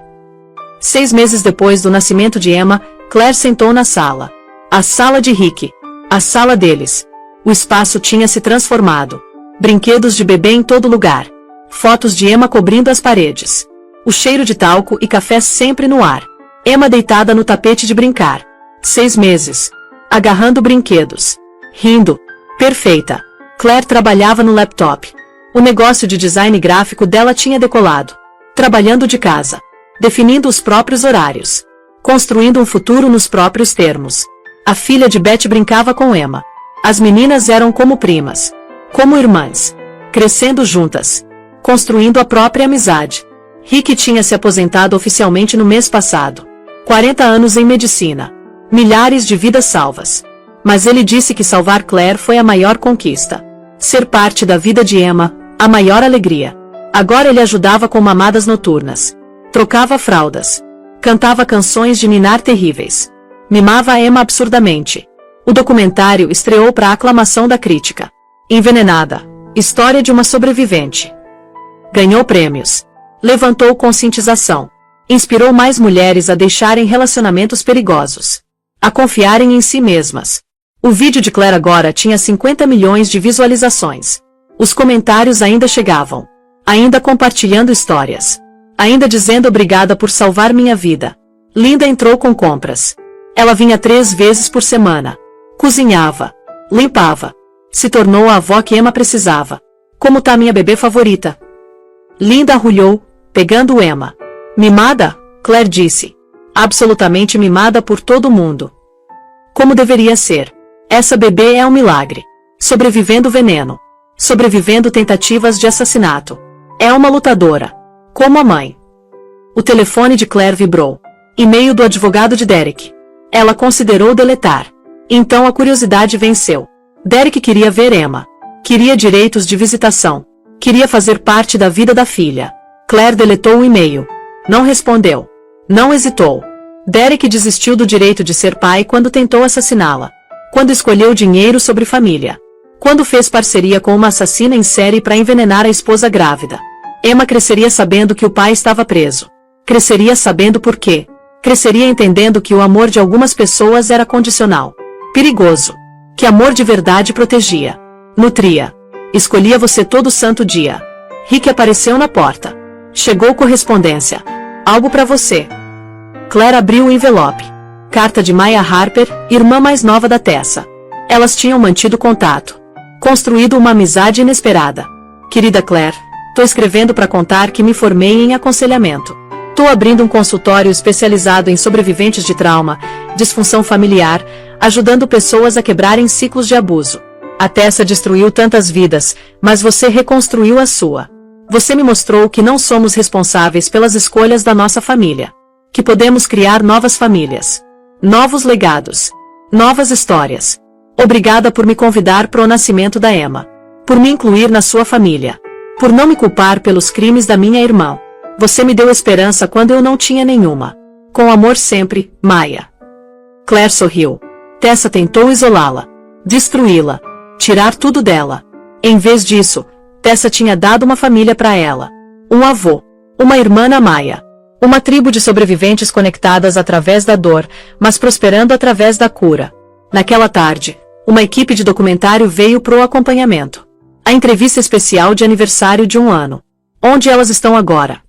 6 meses depois do nascimento de Emma, Claire sentou na sala. A sala de Rick. A sala deles. O espaço tinha se transformado. Brinquedos de bebê em todo lugar. Fotos de Emma cobrindo as paredes. O cheiro de talco e café sempre no ar. Emma deitada no tapete de brincar. 6 meses. Agarrando brinquedos. Rindo. Perfeita. Claire trabalhava no laptop. O negócio de design gráfico dela tinha decolado. Trabalhando de casa. Definindo os próprios horários. Construindo um futuro nos próprios termos. A filha de Beth brincava com Emma. As meninas eram como primas. Como irmãs. Crescendo juntas. Construindo a própria amizade. Rick tinha se aposentado oficialmente no mês passado. 40 anos em medicina. Milhares de vidas salvas. Mas ele disse que salvar Claire foi a maior conquista. Ser parte da vida de Emma, a maior alegria. Agora ele ajudava com mamadas noturnas. Trocava fraldas. Cantava canções de ninar terríveis. Mimava a Emma absurdamente. O documentário estreou para a aclamação da crítica. Envenenada. História de uma sobrevivente. Ganhou prêmios. Levantou conscientização. Inspirou mais mulheres a deixarem relacionamentos perigosos. A confiarem em si mesmas. O vídeo de Claire agora tinha 50 milhões de visualizações. Os comentários ainda chegavam. Ainda compartilhando histórias. Ainda dizendo obrigada por salvar minha vida. Linda entrou com compras. Ela vinha 3 vezes por semana. Cozinhava. Limpava. Se tornou a avó que Emma precisava. Como tá minha bebê favorita? Linda arrulhou, pegando Emma. Mimada? Claire disse. Absolutamente mimada por todo mundo. Como deveria ser. Essa bebê é um milagre. Sobrevivendo veneno. Sobrevivendo tentativas de assassinato. É uma lutadora. Como a mãe. O telefone de Claire vibrou. E-mail do advogado de Derek. Ela considerou deletar. Então a curiosidade venceu. Derek queria ver Emma. Queria direitos de visitação. Queria fazer parte da vida da filha. Claire deletou o e-mail. Não respondeu. Não hesitou. Derek desistiu do direito de ser pai quando tentou assassiná-la. Quando escolheu dinheiro sobre família. Quando fez parceria com uma assassina em série para envenenar a esposa grávida. Emma cresceria sabendo que o pai estava preso. Cresceria sabendo por quê. Cresceria entendendo que o amor de algumas pessoas era condicional. Perigoso. Que amor de verdade protegia. Nutria. Escolhia você todo santo dia. Rick apareceu na porta. Chegou correspondência. Algo para você. Claire abriu o envelope. Carta de Maya Harper, irmã mais nova da Tessa. Elas tinham mantido contato. Construído uma amizade inesperada. Querida Claire, tô escrevendo para contar que me formei em aconselhamento. Tô abrindo um consultório especializado em sobreviventes de trauma, disfunção familiar, ajudando pessoas a quebrarem ciclos de abuso. A Tessa destruiu tantas vidas, mas você reconstruiu a sua. Você me mostrou que não somos responsáveis pelas escolhas da nossa família. Que podemos criar novas famílias. Novos legados. Novas histórias. Obrigada por me convidar para o nascimento da Emma. Por me incluir na sua família. Por não me culpar pelos crimes da minha irmã. Você me deu esperança quando eu não tinha nenhuma. Com amor sempre, Maya. Claire sorriu. Tessa tentou isolá-la. Destruí-la. Tirar tudo dela. Em vez disso, Tessa tinha dado uma família para ela. Um avô. Uma irmã na Maya. Uma tribo de sobreviventes conectadas através da dor, mas prosperando através da cura. Naquela tarde, uma equipe de documentário veio pro acompanhamento. A entrevista especial de aniversário de 1 ano. Onde elas estão agora?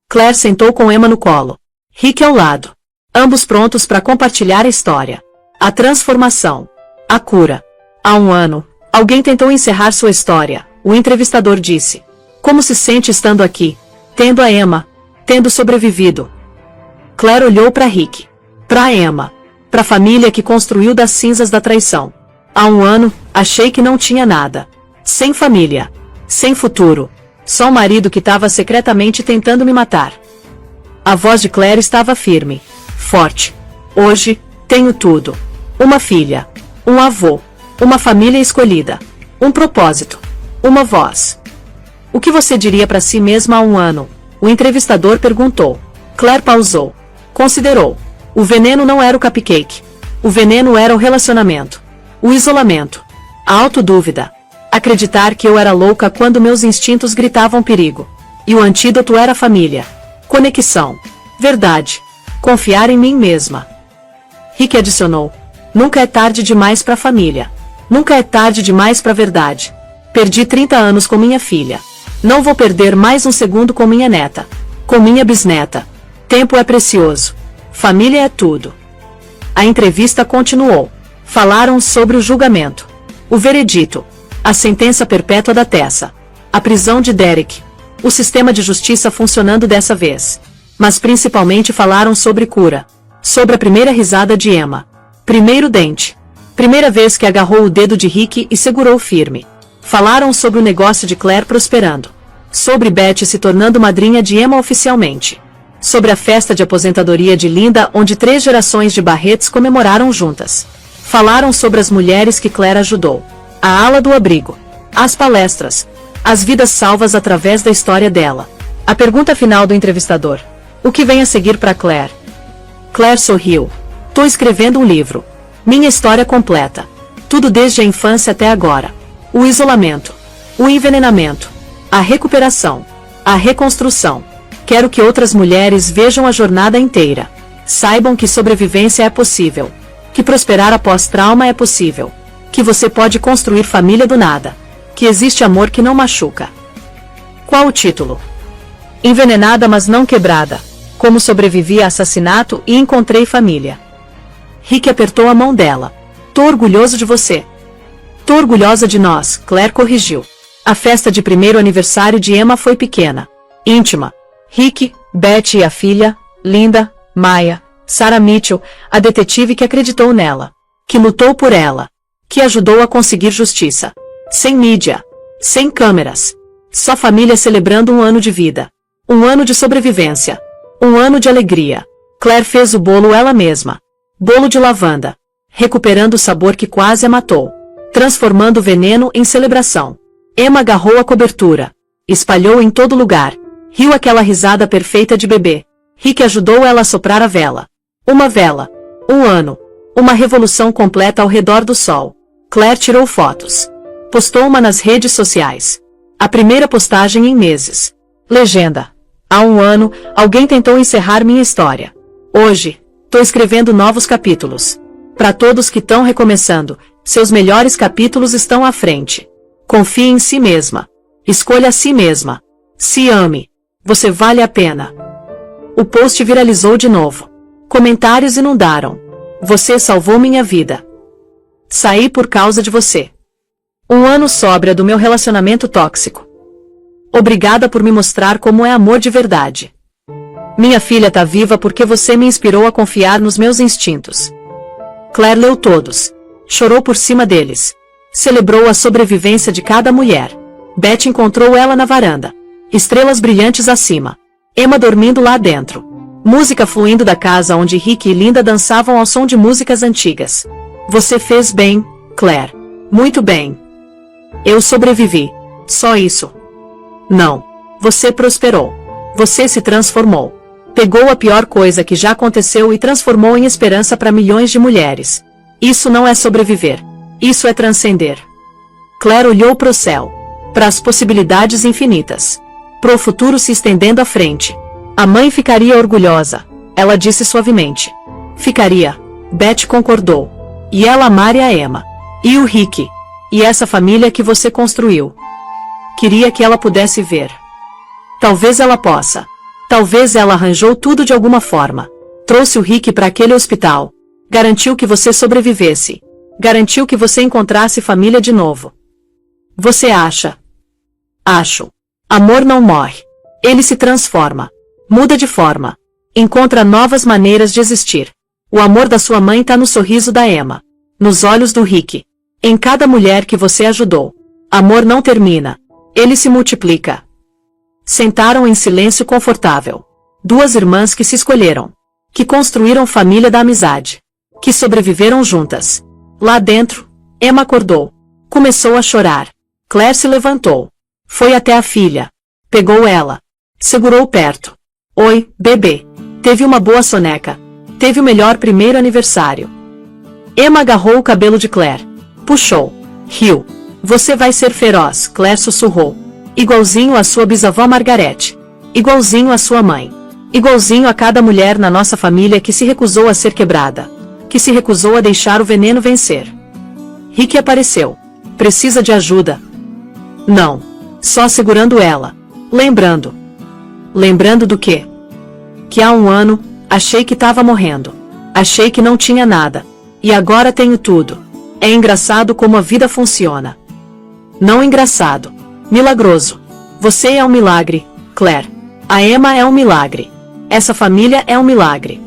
Claire sentou com Emma no colo. Rick ao lado. Ambos prontos para compartilhar a história. A transformação. A cura. Há 1 ano, alguém tentou encerrar sua história, o entrevistador disse. Como se sente estando aqui? Tendo a Emma. Tendo sobrevivido. Claire olhou para Rick. Para Emma. Para a família que construiu das cinzas da traição. Há 1 ano, achei que não tinha nada. Sem família. Sem futuro. Só um marido que estava secretamente tentando me matar. A voz de Claire estava firme. Forte. Hoje, tenho tudo. Uma filha. Um avô. Uma família escolhida. Um propósito. Uma voz. O que você diria para si mesma há 1 ano? O entrevistador perguntou. Claire pausou. Considerou. O veneno não era o cupcake. O veneno era o relacionamento. O isolamento. A autodúvida. Acreditar que eu era louca quando meus instintos gritavam perigo. E o antídoto era família. Conexão. Verdade. Confiar em mim mesma. Rick adicionou. Nunca é tarde demais para a família. Nunca é tarde demais para a verdade. Perdi 30 anos com minha filha. Não vou perder mais 1 segundo com minha neta. Com minha bisneta. Tempo é precioso. Família é tudo. A entrevista continuou. Falaram sobre o julgamento. O veredito. A sentença perpétua da Tessa. A prisão de Derek. O sistema de justiça funcionando dessa vez. Mas principalmente falaram sobre cura. Sobre a primeira risada de Emma. Primeiro dente. Primeira vez que agarrou o dedo de Rick e segurou firme. Falaram sobre o negócio de Claire prosperando. Sobre Beth se tornando madrinha de Emma oficialmente. Sobre a festa de aposentadoria de Linda onde 3 gerações de Barrettes comemoraram juntas. Falaram sobre as mulheres que Claire ajudou. A ala do abrigo. As palestras. As vidas salvas através da história dela. A pergunta final do entrevistador. O que vem a seguir para Claire? Claire sorriu. Tô escrevendo um livro. Minha história completa. Tudo desde a infância até agora. o isolamento, o envenenamento, a recuperação, a reconstrução. Quero que outras mulheres vejam a jornada inteira. Saibam que sobrevivência é possível. Que prosperar após trauma é possível. Que você pode construir família do nada. Que existe amor que não machuca. Qual o título? Envenenada mas não quebrada. Como sobrevivi a assassinato e encontrei família. Rick apertou a mão dela. Tô orgulhoso de você. Tô orgulhosa de nós, Claire corrigiu. A festa de primeiro aniversário de Emma foi pequena. Íntima. Rick, Betty e a filha, Linda, Maya, Sarah Mitchell, a detetive que acreditou nela. Que lutou por ela. Que ajudou a conseguir justiça. Sem mídia. Sem câmeras. Só família celebrando um ano de vida. Um ano de sobrevivência. Um ano de alegria. Claire fez o bolo ela mesma. Bolo de lavanda. Recuperando o sabor que quase a matou. Transformando o veneno em celebração. Emma agarrou a cobertura. Espalhou em todo lugar. Riu aquela risada perfeita de bebê. Rick ajudou ela a soprar a vela. Uma vela. Um ano. Uma revolução completa ao redor do sol. Claire tirou fotos. Postou uma nas redes sociais. A primeira postagem em meses. Legenda. Há um ano, alguém tentou encerrar minha história. Hoje, tô escrevendo novos capítulos. Para todos que estão recomeçando, seus melhores capítulos estão à frente. Confie em si mesma. Escolha a si mesma. Se ame. Você vale a pena. O post viralizou de novo. Comentários inundaram. Você salvou minha vida. Saí por causa de você. Um ano sóbria do meu relacionamento tóxico. Obrigada por me mostrar como é amor de verdade. Minha filha tá viva porque você me inspirou a confiar nos meus instintos. Claire leu todos. Chorou por cima deles. Celebrou a sobrevivência de cada mulher. Betty encontrou ela na varanda. Estrelas brilhantes acima. Emma dormindo lá dentro. Música fluindo da casa onde Rick e Linda dançavam ao som de músicas antigas. Você fez bem, Claire. Muito bem. Eu sobrevivi. Só isso. Não. Você prosperou. Você se transformou. Pegou a pior coisa que já aconteceu e transformou em esperança para milhões de mulheres. Isso não é sobreviver. Isso é transcender. Claire olhou para o céu. Para as possibilidades infinitas. Para o futuro se estendendo à frente. A mãe ficaria orgulhosa. Ela disse suavemente. Ficaria. Betty concordou. E ela amaria a Emma. E o Rick. E essa família que você construiu. Queria que ela pudesse ver. Talvez ela possa. Talvez ela arranjou tudo de alguma forma. Trouxe o Rick para aquele hospital. Garantiu que você sobrevivesse. Garantiu que você encontrasse família de novo. Você acha? Acho. Amor não morre. Ele se transforma. Muda de forma. Encontra novas maneiras de existir. O amor da sua mãe está no sorriso da Emma. Nos olhos do Rick. Em cada mulher que você ajudou. Amor não termina. Ele se multiplica. Sentaram em silêncio confortável. Duas irmãs que se escolheram. Que construíram família da amizade. Que sobreviveram juntas. Lá dentro, Emma acordou. Começou a chorar. Claire se levantou. Foi até a filha. Pegou ela. Segurou perto. Oi, bebê. Teve uma boa soneca. Teve o melhor primeiro aniversário. Emma agarrou o cabelo de Claire. Puxou. Riu. Você vai ser feroz, Claire sussurrou. Igualzinho à sua bisavó Margarete. Igualzinho à sua mãe. Igualzinho a cada mulher na nossa família que se recusou a ser quebrada. Que se recusou a deixar o veneno vencer. Rick apareceu. Precisa de ajuda. Não. Só segurando ela. Lembrando. Lembrando do quê? Que há um ano, achei que estava morrendo. Achei que não tinha nada. E agora tenho tudo. É engraçado como a vida funciona. Não engraçado. Milagroso. Você é um milagre, Claire. A Emma é um milagre. Essa família é um milagre.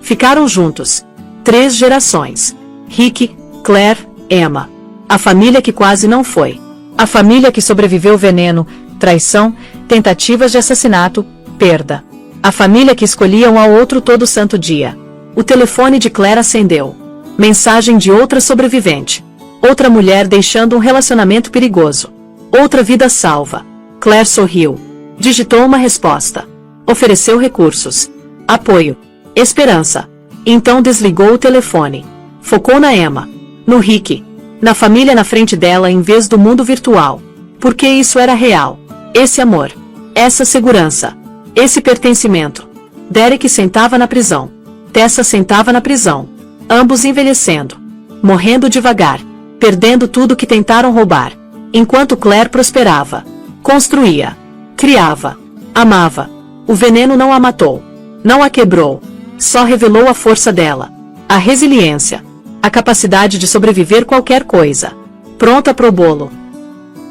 Ficaram juntos. 3 gerações. Rick, Claire, Emma. A família que quase não foi. A família que sobreviveu ao veneno, traição, tentativas de assassinato, perda. A família que escolhia um ao outro todo santo dia. O telefone de Claire acendeu. Mensagem de outra sobrevivente. Outra mulher deixando um relacionamento perigoso. Outra vida salva. Claire sorriu. Digitou uma resposta. Ofereceu recursos. Apoio. Esperança. Então desligou o telefone. Focou na Emma. No Rick. Na família na frente dela em vez do mundo virtual. Porque isso era real. Esse amor. Essa segurança. Esse pertencimento. Derek sentava na prisão. Tessa sentava na prisão. Ambos envelhecendo. Morrendo devagar. Perdendo tudo que tentaram roubar. Enquanto Claire prosperava. Construía. Criava. Amava. O veneno não a matou. Não a quebrou. Só revelou a força dela. A resiliência. A capacidade de sobreviver qualquer coisa. Pronta pro bolo?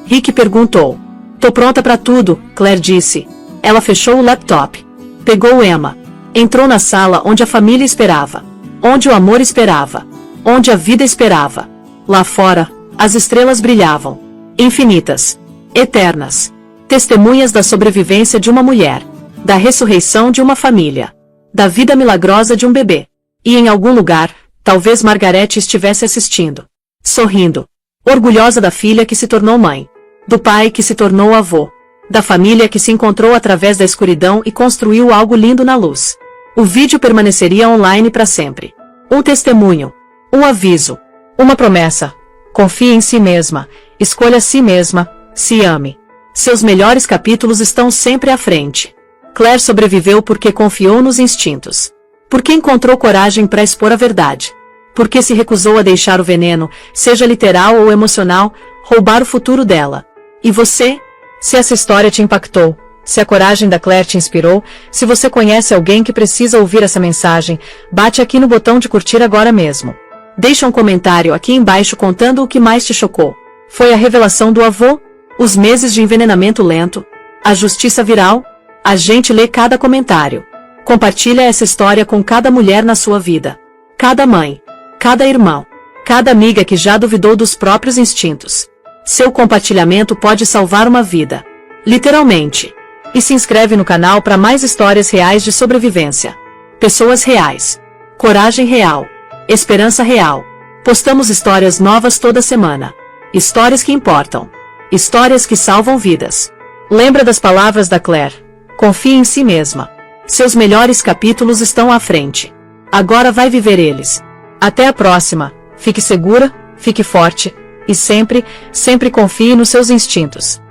Rick perguntou. Tô pronta pra tudo, Claire disse. Ela fechou o laptop. Pegou Emma. Entrou na sala onde a família esperava. Onde o amor esperava. Onde a vida esperava. Lá fora, as estrelas brilhavam. Infinitas. Eternas. Testemunhas da sobrevivência de uma mulher. Da ressurreição de uma família. Da vida milagrosa de um bebê. E em algum lugar, talvez Margarete estivesse assistindo. Sorrindo. Orgulhosa da filha que se tornou mãe. Do pai que se tornou avô. Da família que se encontrou através da escuridão e construiu algo lindo na luz. O vídeo permaneceria online para sempre. Um testemunho. Um aviso. Uma promessa. Confie em si mesma. Escolha si mesma. Se ame. Seus melhores capítulos estão sempre à frente. Claire sobreviveu porque confiou nos instintos. Porque encontrou coragem para expor a verdade. Porque se recusou a deixar o veneno, seja literal ou emocional, roubar o futuro dela. E você? Se essa história te impactou, se a coragem da Claire te inspirou, se você conhece alguém que precisa ouvir essa mensagem, bate aqui no botão de curtir agora mesmo. Deixa um comentário aqui embaixo contando o que mais te chocou. Foi a revelação do avô? Os meses de envenenamento lento? A justiça viral? A gente lê cada comentário. Compartilha essa história com cada mulher na sua vida. Cada mãe. Cada irmão. Cada amiga que já duvidou dos próprios instintos. Seu compartilhamento pode salvar uma vida. Literalmente. E se inscreve no canal para mais histórias reais de sobrevivência. Pessoas reais. Coragem real. Esperança real. Postamos histórias novas toda semana. Histórias que importam. Histórias que salvam vidas. Lembra das palavras da Claire. Confie em si mesma. Seus melhores capítulos estão à frente. Agora vai viver eles. Até a próxima. Fique segura, fique forte. E sempre, sempre confie nos seus instintos.